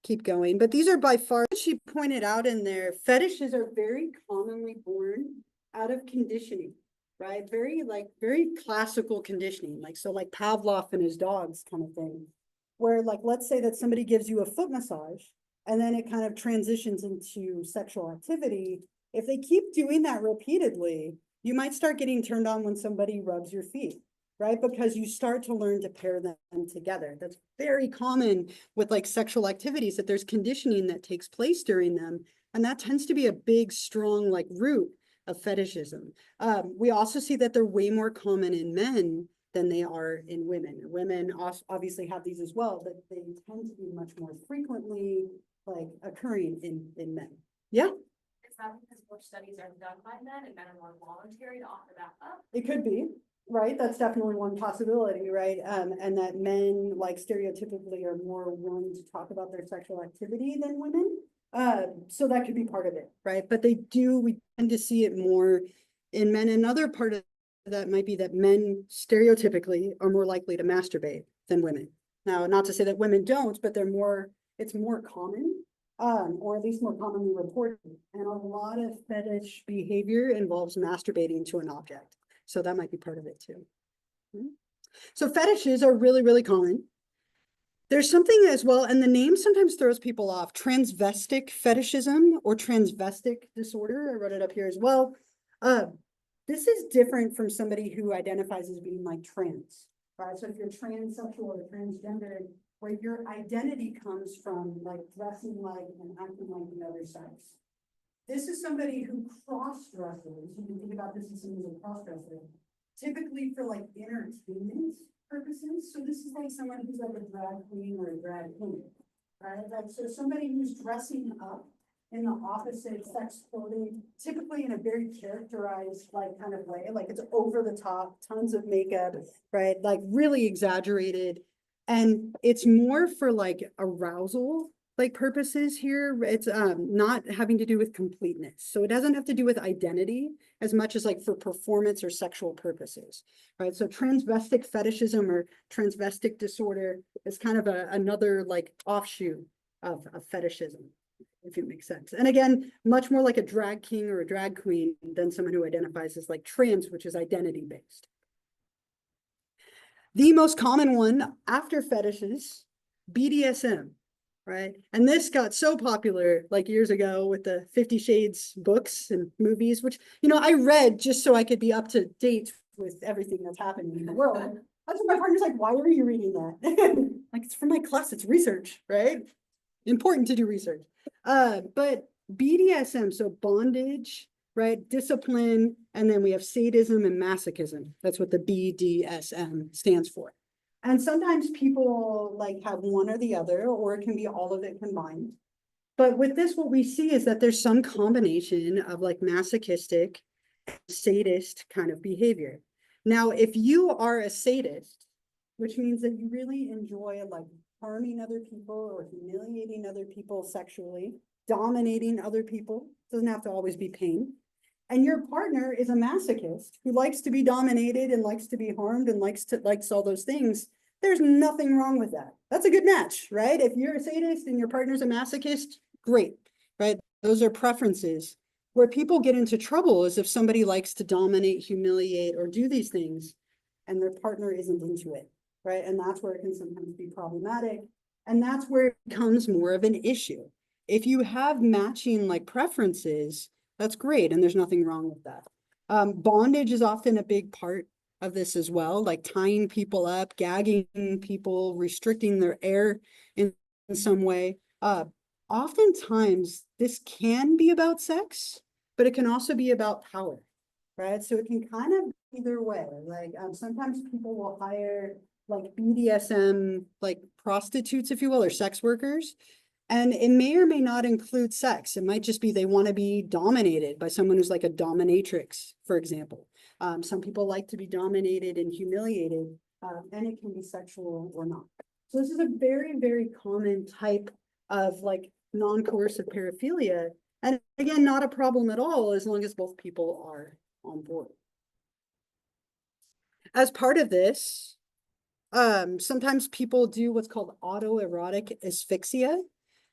keep going. But these are by far, she pointed out in there, fetishes are very commonly born out of conditioning. Right? Very classical conditioning, like, so like Pavlov and his dogs kind of thing, where like, let's say that somebody gives you a foot massage and then it kind of transitions into sexual activity. If they keep doing that repeatedly, you might start getting turned on when somebody rubs your feet, right? Because you start to learn to pair them together. That's very common with like sexual activities, that there's conditioning that takes place during them. And that tends to be a big, strong like root of fetishism. We also see that they're way more common in men than they are in women. Women obviously have these as well, but they tend to be much more frequently like occurring in men. Yeah? Is that because more studies are done by men and men are more voluntary to offer that up? It could be, right? That's definitely one possibility, right? And that men like stereotypically are more willing to talk about their sexual activity than women. So that could be part of it, right? But we tend to see it more in men. Another part of that might be that men stereotypically are more likely to masturbate than women. Now, not to say that women don't, but it's more common, or at least more commonly reported. And a lot of fetish behavior involves masturbating to an object. So that might be part of it too. So fetishes are really, really common. There's something as well, and the name sometimes throws people off, transvestic fetishism or transvestic disorder. I wrote it up here as well. This is different from somebody who identifies as being like trans, right? So if you're transsexual or transgender, where your identity comes from like dressing like and acting like the other sex. This is somebody who cross-dresses. You can think about this as somebody who's a cross-dresser, typically for like entertainment purposes. So this is like someone who's like a drag queen or a drag king. right? Like, so somebody who's dressing up in the opposite sex clothing, typically in a very characterized, like, kind of way, like it's over the top, tons of makeup, right? Like really exaggerated. And it's more for like arousal, like purposes here. It's not having to do with completeness. So it doesn't have to do with identity as much as like for performance or sexual purposes, right? So transvestic fetishism or transvestic disorder is kind of another like offshoot of fetishism, if it makes sense. And again, much more like a drag king or a drag queen than someone who identifies as like trans, which is identity based. The most common one after fetishes, BDSM, right? And this got so popular like years ago with the 50 Shades books and movies, which, you know, I read just so I could be up to date with everything that's happening in the world. That's what my partner's like, why are you reading that? Like, it's for my class, it's research, right? Important to do research. But BDSM, so bondage, right? Discipline, and then we have sadism and masochism. That's what the BDSM stands for. And sometimes people like have one or the other, or it can be all of it combined. But with this, what we see is that there's some combination of like masochistic, sadist kind of behavior. Now, if you are a sadist, which means that you really enjoy like harming other people or humiliating other people sexually, dominating other people, doesn't have to always be pain. And your partner is a masochist who likes to be dominated and likes to be harmed and likes all those things. There's nothing wrong with that. That's a good match, right? If you're a sadist and your partner's a masochist, great, right? Those are preferences. Where people get into trouble is if somebody likes to dominate, humiliate, or do these things, and their partner isn't into it, right? And that's where it can sometimes be problematic. And that's where it becomes more of an issue. If you have matching like preferences, that's great, and there's nothing wrong with that. Bondage is often a big part of this as well, like tying people up, gagging people, restricting their air in some way. Oftentimes, this can be about sex, but it can also be about power, right? So it can kind of either way. Like sometimes people will hire like BDSM, like prostitutes, if you will, or sex workers. And it may or may not include sex. It might just be they want to be dominated by someone who's like a dominatrix, for example. Some people like to be dominated and humiliated, and it can be sexual or not. So this is a very, very common type of like non-coercive paraphilia. And again, not a problem at all as long as both people are on board. As part of this, sometimes people do what's called autoerotic asphyxia.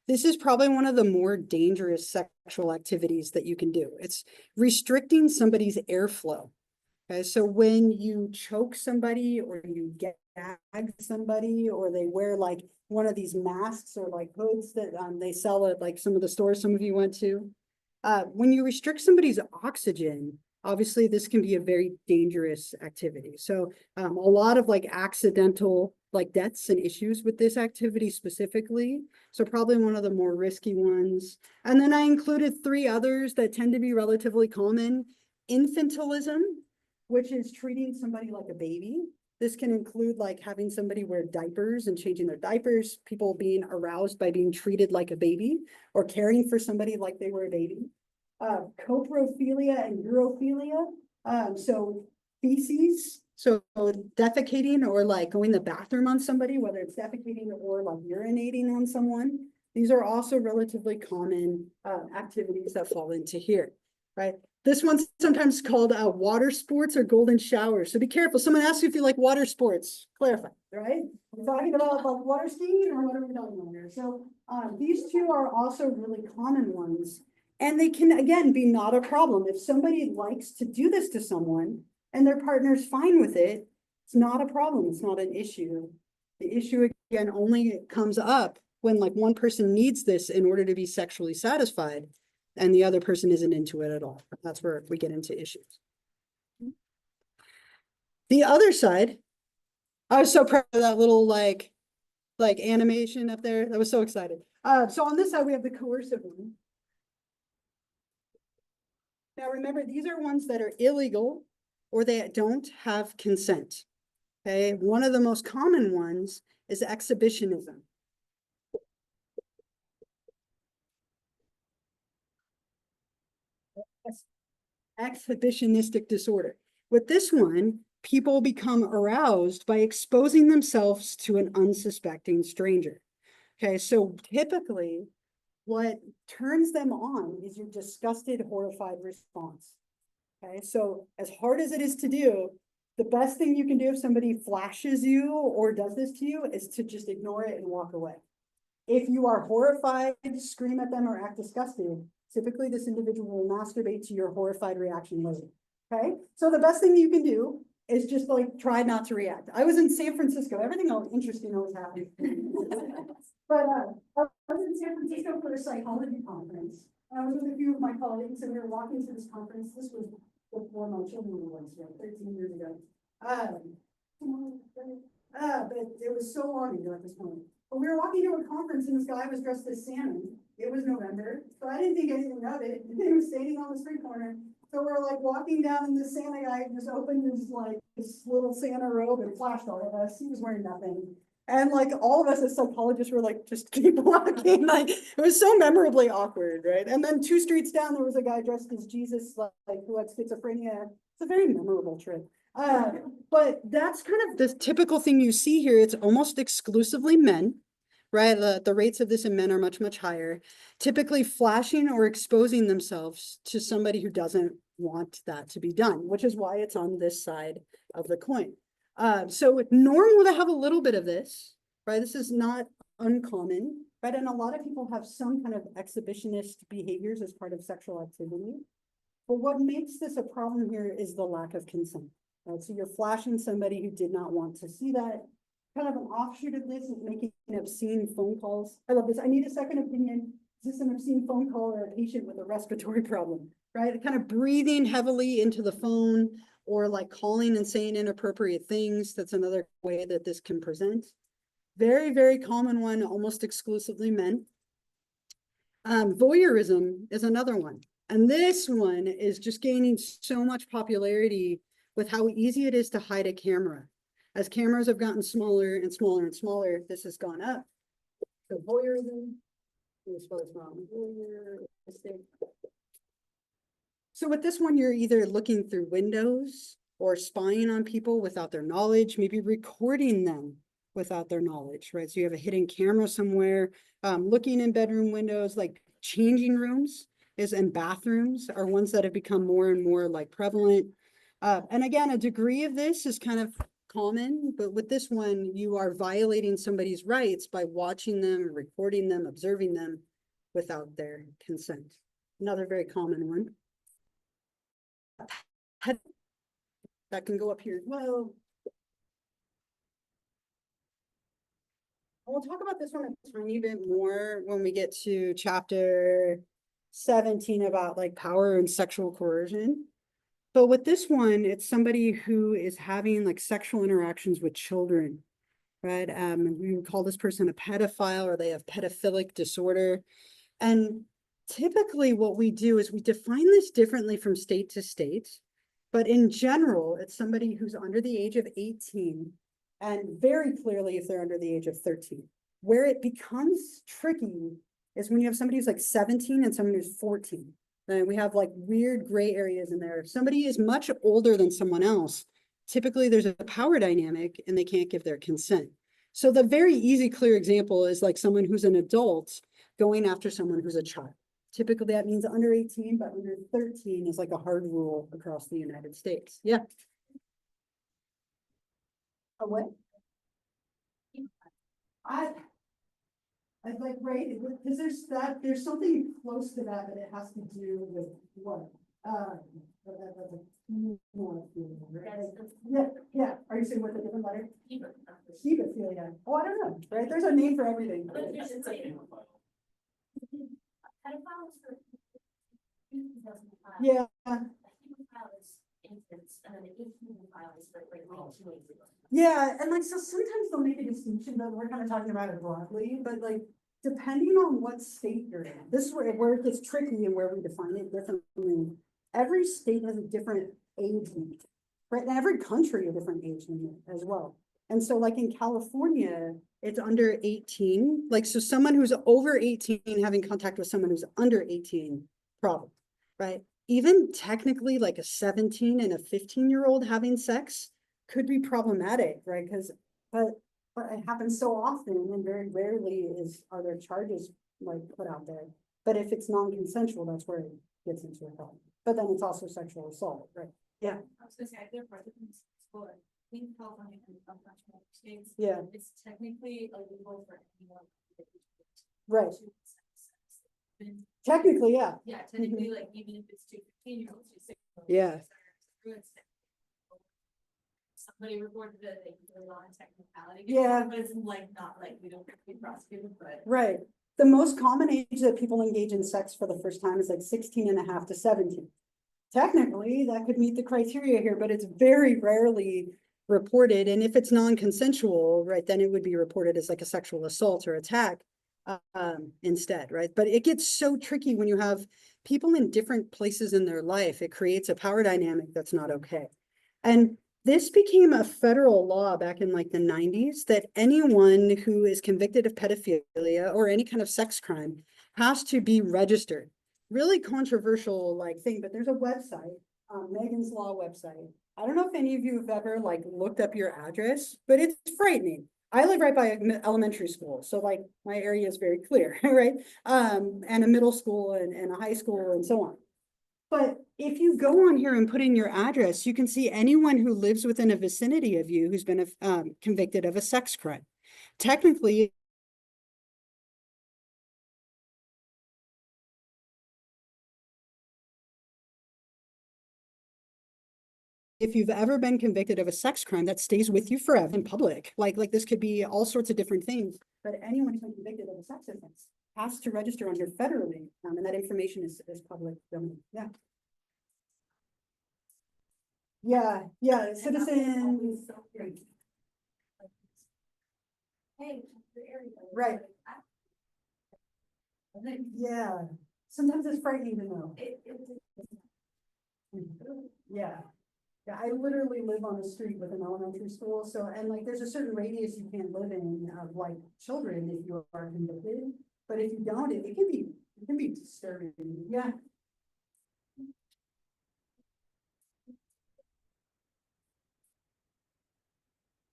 This is probably one of the more dangerous sexual activities that you can do. It's restricting somebody's airflow. Okay, so when you choke somebody or you gag somebody, or they wear like one of these masks or like hoods that they sell at like some of the stores some of you went to, when you restrict somebody's oxygen, obviously this can be a very dangerous activity. So a lot of like accidental like deaths and issues with this activity specifically. So probably one of the more risky ones. And then I included 3 others that tend to be relatively common. Infantilism, which is treating somebody like a baby. This can include like having somebody wear diapers and changing their diapers, people being aroused by being treated like a baby, or caring for somebody like they were a baby. Coprophilia and urophilia, so feces, so defecating or like going to the bathroom on somebody, whether it's defecating or like urinating on someone. These are also relatively common activities that fall into here, right? This one's sometimes called water sports or golden showers. So be careful. Someone asks you if you like water sports. Clarify, right? We're talking about like water skiing, or what are we talking about here? So these 2 are also really common ones. And they can, again, be not a problem. If somebody likes to do this to someone and their partner's fine with it, it's not a problem. It's not an issue. The issue, again, only comes up when like one person needs this in order to be sexually satisfied and the other person isn't into it at all. That's where we get into issues. The other side, I was so proud of that little like animation up there. I was so excited. So on this side, we have the coercive one. Now remember, these are ones that are illegal or they don't have consent. Okay, one of the most common ones is exhibitionism. exhibitionistic disorder. With this one, people become aroused by exposing themselves to an unsuspecting stranger. Okay, so typically what turns them on is your disgusted, horrified response. Okay, so as hard as it is to do, the best thing you can do if somebody flashes you or does this to you is to just ignore it and walk away. If you are horrified, scream at them or act disgusted, typically this individual will masturbate to your horrified reaction later. Okay, so the best thing you can do is just like try not to react. I was in San Francisco, everything else interesting always happens. But I was in San Francisco for a psychology conference. I was with a few of my colleagues and we were walking to this conference. This was before my children were born, so 13 years ago. But it was so long ago at this point. But we were walking to a conference and this guy was dressed as Santa. It was November, so I didn't think anything of it. He was standing on the street corner. So we're like walking down and the Santa guy just opened his like this little Santa robe and flashed all of us. He was wearing nothing. And like all of us as psychologists were like, just keep walking. Like it was so memorably awkward, right? And then 2 streets down, there was a guy dressed as Jesus, like who had schizophrenia. It's a very memorable trip. But that's kind of the typical thing you see here. It's almost exclusively men, right? The rates of this in men are much, much higher, typically flashing or exposing themselves to somebody who doesn't want that to be done, which is why it's on this side of the coin. So it's normal to have a little bit of this, right? This is not uncommon, right? And a lot of people have some kind of exhibitionist behaviors as part of sexual activity. But what makes this a problem here is the lack of consent, right? So you're flashing somebody who did not want to see that. Kind of an offshoot of this is making obscene phone calls. I love this. I need a second opinion. Is this an obscene phone call or a patient with a respiratory problem, right? Kind of breathing heavily into the phone or like calling and saying inappropriate things. That's another way that this can present. Very, very common one, almost exclusively men. Voyeurism is another one. And this one is just gaining so much popularity with how easy it is to hide a camera. As cameras have gotten smaller and smaller and smaller, this has gone up. So voyeurism, let me spell this wrong. So with this one, you're either looking through windows or spying on people without their knowledge, maybe recording them without their knowledge, right? So you have a hidden camera somewhere, looking in bedroom windows, like changing rooms and bathrooms are ones that have become more and more like prevalent. And again, a degree of this is kind of common, but with this one, you are violating somebody's rights by watching them, recording them, observing them without their consent. Another very common one. That can go up here as well. We'll talk about this one a tiny bit more when we get to chapter 17 about like power and sexual coercion. But with this one, it's somebody who is having like sexual interactions with children, right? We would call this person a pedophile or they have pedophilic disorder. And typically what we do is we define this differently from state to state. But in general, it's somebody who's under the age of 18 and very clearly if they're under the age of 13. Where it becomes tricky is when you have somebody who's like 17 and someone who's 14. Then we have like weird gray areas in there. If somebody is much older than someone else, typically there's a power dynamic and they can't give their consent. So the very easy, clear example is like someone who's an adult going after someone who's a child. Typically that means under 18, but under 13 is like a hard rule across the United States. Yeah. A what? I'd like, right, because there's something close to that, but it has to do with what? Yeah. Are you saying with a different letter? Hebephilia. Oh, I don't know, right? There's a name for everything. Yeah. Yeah, and like, so sometimes they'll make a distinction, but we're kind of talking about it broadly, but like, depending on what state you're in, this is where it gets tricky and where we define it differently. Every state has a different age limit, right? And every country a different age limit as well. And so like in California, it's under 18. Like, so someone who's over 18 having contact with someone who's under 18, problem, right? even technically like a 17 and a 15-year-old having sex could be problematic, right? But it happens so often and very rarely are there charges like put out there. But if it's non-consensual, that's where it gets into a problem. But then it's also sexual assault, right? I was gonna say, I did part of this, but I think California and a bunch of other states, Yeah, it's technically illegal for anyone. right. to have sex. And, Technically, yeah. yeah, technically, like, even if it's 2 15-year-olds, you say. Yeah. Somebody reported that they did a lot of technicality. Yeah. But it's like, not like, we don't have to be prosecuted, but. Right. The most common age that people engage in sex for the first time is like 16 and a half to 17. Technically, that could meet the criteria here, but it's very rarely reported. And if it's non-consensual, right, then it would be reported as like a sexual assault or attack instead, right? But it gets so tricky when you have people in different places in their life. It creates a power dynamic that's not okay. And this became a federal law back in like the 90s that anyone who is convicted of pedophilia or any kind of sex crime has to be registered. Really controversial like thing, but there's a website, Megan's Law website. I don't know if any of you have ever like looked up your address, but it's frightening. I live right by an elementary school, so like my area is very clear, right? And a middle school and a high school and so on. But if you go on here and put in your address, you can see anyone who lives within a vicinity of you who's been convicted of a sex crime. Technically, if you've ever been convicted of a sex crime, that stays with you forever in public. Like this could be all sorts of different things, but anyone who's been convicted of a sex offense has to register under federally, and that information is public domain. Yeah. Yeah, citizen. Hey, the area. Right. Yeah, sometimes it's frightening to know. Yeah. Yeah, I literally live on a street with an elementary school, so, and like, there's a certain radius you can't live in of like children if you are convicted. But if you don't, it can be disturbing. Yeah.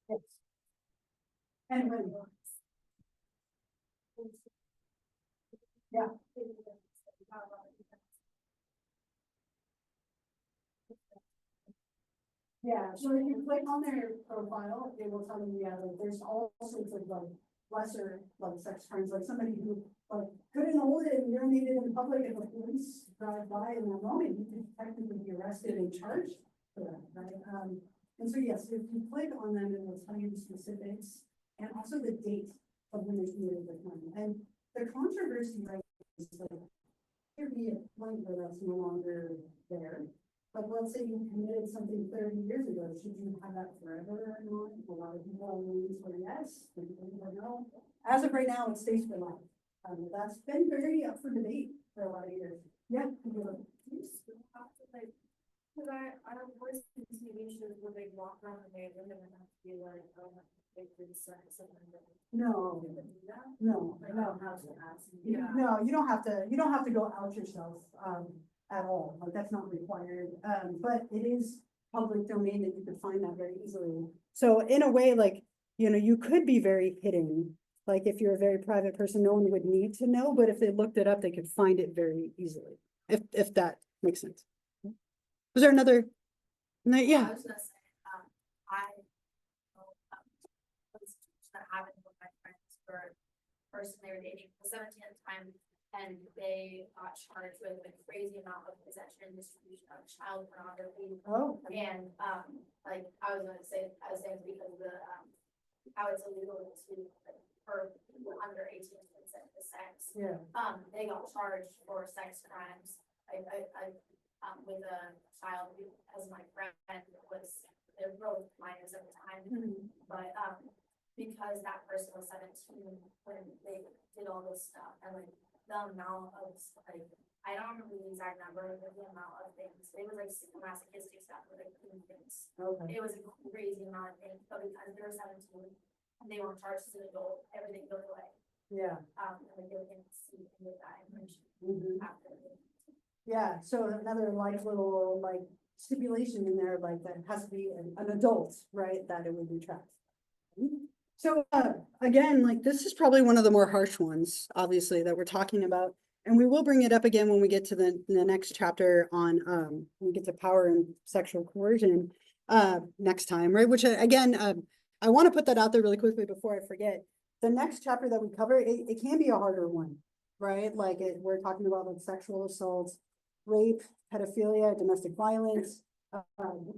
Yes. Anyway. Yeah. Yeah, so if you click on their profile, it will tell you, yeah, like there's all sorts of like lesser like sex crimes, like somebody who like couldn't hold it and urinated in public and the police drive by in that moment, you could technically be arrested and charged for that, right? And so yes, if you click on them, it will tell you the specifics and also the date of when they committed the crime. And the controversy, right, is like there be a point where that's no longer there. But let's say you committed something 30 years ago, should you have that forever or not? A lot of people are leaning for yes, but people don't know. As of right now, it stays for life. That's been very up for debate for a lot of years. Yeah. Cause I don't watch the TV shows where they walk around the neighborhood and have to be like, oh, they did something. No, no, Like, no. how to ask. Yeah. No, you don't have to go out yourself, at all, like that's not required, but it is public domain that you could find that very easily. So in a way, like, you know, you could be very hidden, like if you're a very private person, no one would need to know, but if they looked it up, they could find it very easily, if that makes sense. Was there another? No, yeah, I was gonna say, was that happened with my friends for person they were dating for 17th time, and they got charged with a crazy amount of possession and distribution of child pornography. oh, And, like, I was saying because of the, how it's illegal to, like, for people under 18 to consent to sex. yeah, They got charged for sex crimes. With a child who, as my friend was, they were both minors at the time, but, because that person was 17 when they did all this stuff, and like, the amount of, like, I don't remember the exact number, but the amount of things, it was like masochistic stuff, like, things. okay, It was a crazy amount of things, but because they were 17, and they weren't charged as an adult, everything goes away. yeah. And they didn't see any of that information Mhm. after. Yeah, so another like little like stipulation in there, like that has to be an adult, right, that it would be tracked. So, again, like this is probably one of the more harsh ones, obviously, that we're talking about. And we will bring it up again when we get to the next chapter on, when we get to power and sexual coercion, next time, right? Which again, I want to put that out there really quickly before I forget. The next chapter that we cover, it can be a harder one, right? Like we're talking about like sexual assaults, rape, pedophilia, domestic violence.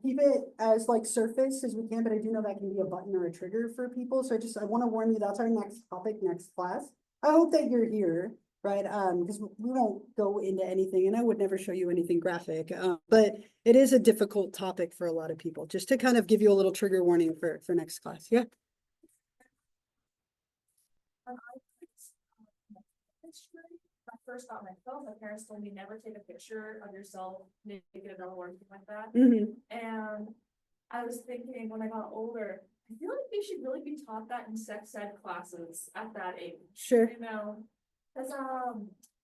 Keep it as like surface as we can, but I do know that can be a button or a trigger for people. So I want to warn you, that's our next topic, next class. I hope that you're here, right? Because we won't go into anything and I would never show you anything graphic. But it is a difficult topic for a lot of people, just to kind of give you a little trigger warning for next class. Yeah. I first got my phone, my parents told me never take a picture of yourself naked or anything like that. Mm-hmm. And I was thinking when I got older, I feel like they should really be taught that in sex ed classes at that age. Sure. You know, because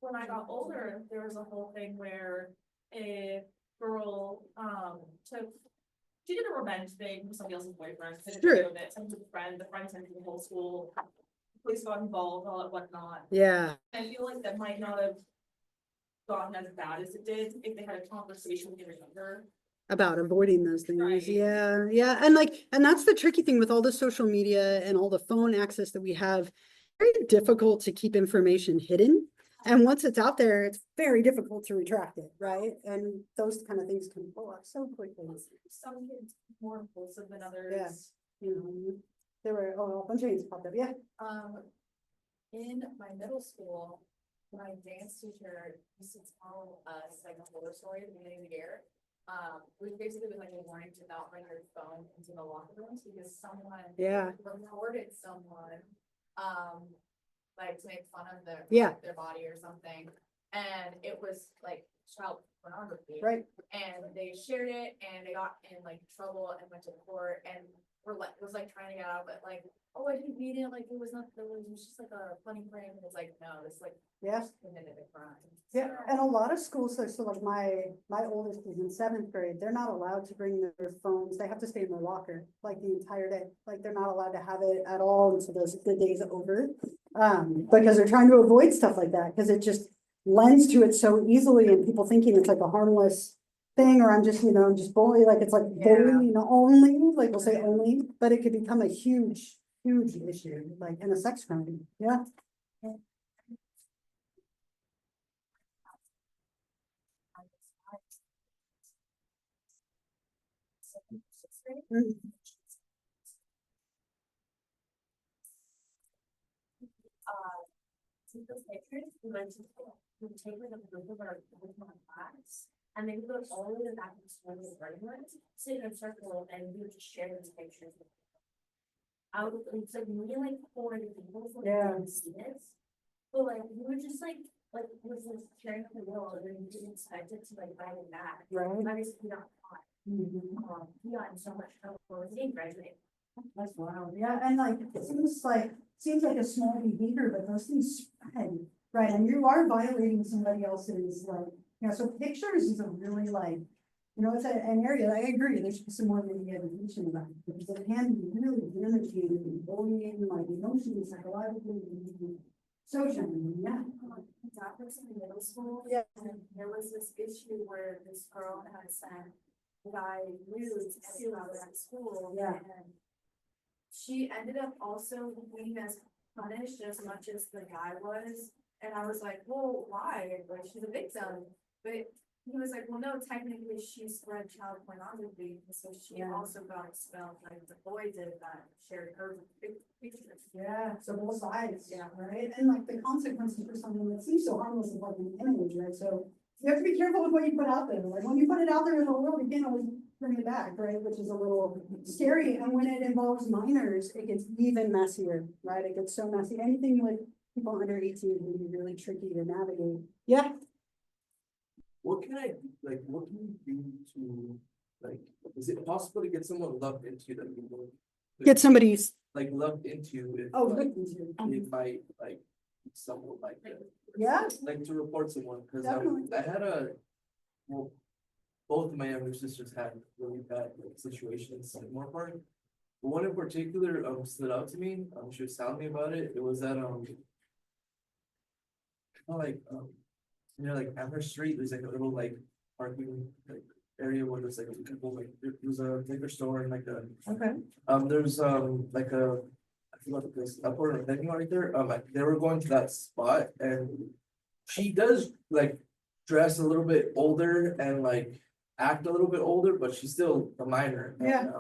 when I got older, there was a whole thing where a girl she did a revenge thing with somebody else's boyfriend. Sure. Sent to the friend sent it to the whole school. Police got involved, all that whatnot. Yeah. I feel like that might not have gotten as bad as it did if they had a conversation with your younger. About avoiding those things. Right. Yeah. Yeah. And that's the tricky thing with all the social media and all the phone access that we have. Very difficult to keep information hidden. And once it's out there, it's very difficult to retract it, right? And those kind of things can blow up so quickly. Some kids more impulsive than others. Yeah. You know, there were a bunch of things popped up. Yeah. In my middle school, my dance teacher used to tell us like a horror story at the beginning of the year. Which basically was like a warning to not bring your phone into the locker rooms because someone recorded someone, like to make fun of their body or something. And it was like child pornography. Right. And they shared it and they got in like trouble and went to court and was like trying to get out, but like, oh, I didn't mean it, like it was just like a funny prank, and it's like, no, it's like just committed a crime. Yeah, and a lot of schools, so like my oldest is in 7th grade, they're not allowed to bring their phones, they have to stay in their locker like the entire day, like they're not allowed to have it at all until the day's over. Because they're trying to avoid stuff like that, because it just lends to it so easily and people thinking it's like a harmless thing, or I'm just, just bully, like it's like bullying only, like we'll say only, but it could become a huge issue, like in a sex crime. Yeah. We would take like a group of our class and they would go all the way back to school with regulars, sit in a circle and we would just share those pictures. It's like maybe like 40 people from the students. But like we were just like was like sharing the world and we didn't expect it to like buy it back. Right. Obviously we got caught. We got in so much trouble for being graduated. That's wild. Yeah, and like it seems like a small behavior, but those things spread, right? And you are violating somebody else's so pictures is a really it's an area, I agree, there should be some more maybe education about it, because it can be really damaging and bullying, like emotionally, psychologically, socially, yeah. That was in middle school. Yeah. And there was this issue where this girl had sent guy nudes to her at school. Yeah. And she ended up also being as punished as much as the guy was. And I was like, well, why? Like, she's a victim. But he was like, well, no, technically she spread child pornography. So she also got expelled. Like the boy did that, shared her pictures. Yeah, so both sides, right? And like the consequences for something that seems so harmless is like an image, right? So you have to be careful with what you put out there. Like when you put it out there in the world, you can't always bring it back, right? Which is a little scary. And when it involves minors, it gets even messier, right? It gets so messy. Anything with people under 18 can be really tricky to navigate. Yeah. What can you do to, like, is it possible to get someone loved into that you know? Get somebody's. Like loved into if, if I like someone like that. Yeah. Like to report someone, because Definitely. I had a well, both of my younger sisters had really bad like situations in Setmire Park. But one in particular, stood out to me, she was telling me about it, it was at, like, like Amherst Street, there's like a little like parking, like, area where there's like people, like, there was a liquor store and like a, Okay. there's, like a, I forgot the place, upper venue right there, like, they were going to that spot and she does like dress a little bit older and like act a little bit older, but she's still a minor. And, Yeah.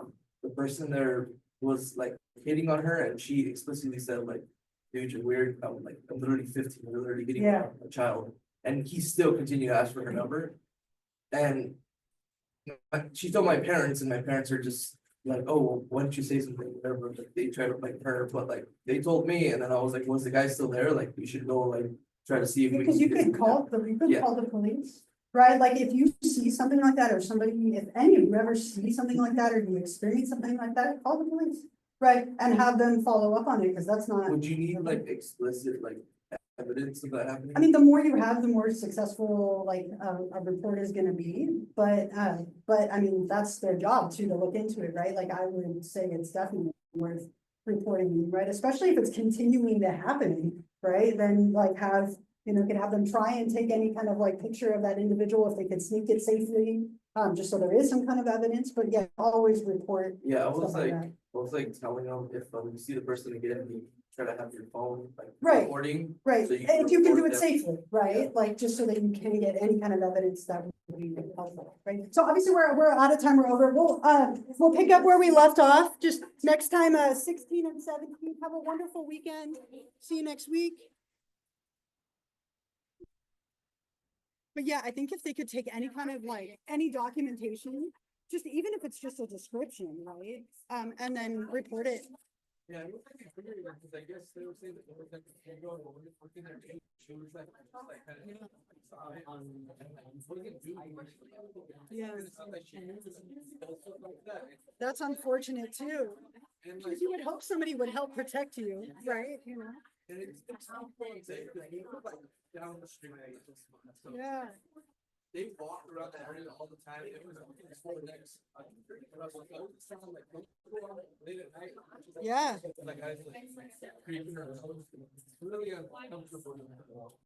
the person there was like hitting on her and she explicitly said like, dude, you're weird, I'm literally 15, you're literally hitting Yeah. on a child. And he still continued to ask for her number. And she told my parents and my parents are just like, oh, well, why don't you say something, whatever, like, they tried to like her, but like, they told me, and then I was like, was the guy still there, like, we should go like, try to see if we Because you get could him. you could call the police, right? Like if you see something like that or somebody, if any of you ever see something like that or you experience something like that, call the police. Right, and have them follow up on it, because that's not, Would you need like explicit like evidence of that happening? I mean, the more you have, the more successful like a report is gonna be, but I mean, that's their job too, to look into it, right? Like I would say it's definitely worth reporting, right? Especially if it's continuing to happen, right? Then like have, could have them try and take any kind of like picture of that individual if they could sneak it safely. Just so there is some kind of evidence, but yeah, always report. Yeah, I was stuff like like, that. I was like telling them if you see the person again, you try to have your phone like Right. recording. Right, So you and if you can do report it them. safely, right, like just so that you can get any kind of evidence that would be helpful, right? So obviously, we're out of time, we're over, we'll pick up where we left off, just next time, 16 and 17, have a wonderful weekend, see you next week. But yeah, I think if they could take any kind of like, any documentation, just even if it's just a description, right? And then report it. Yeah, it was like a weird one, because I guess they were saying that there was like a girl who was working there, and she was like kind of. Yeah. Like that. That's unfortunate too. And like, Because you would hope somebody would help protect you, right? and it's not fun, because we were like down the street. So Yeah. they walked around that area all the time. It was before next. And I was like, oh, it sounded like late at night. Yeah. Like I was like creeping around. It's really uncomfortable.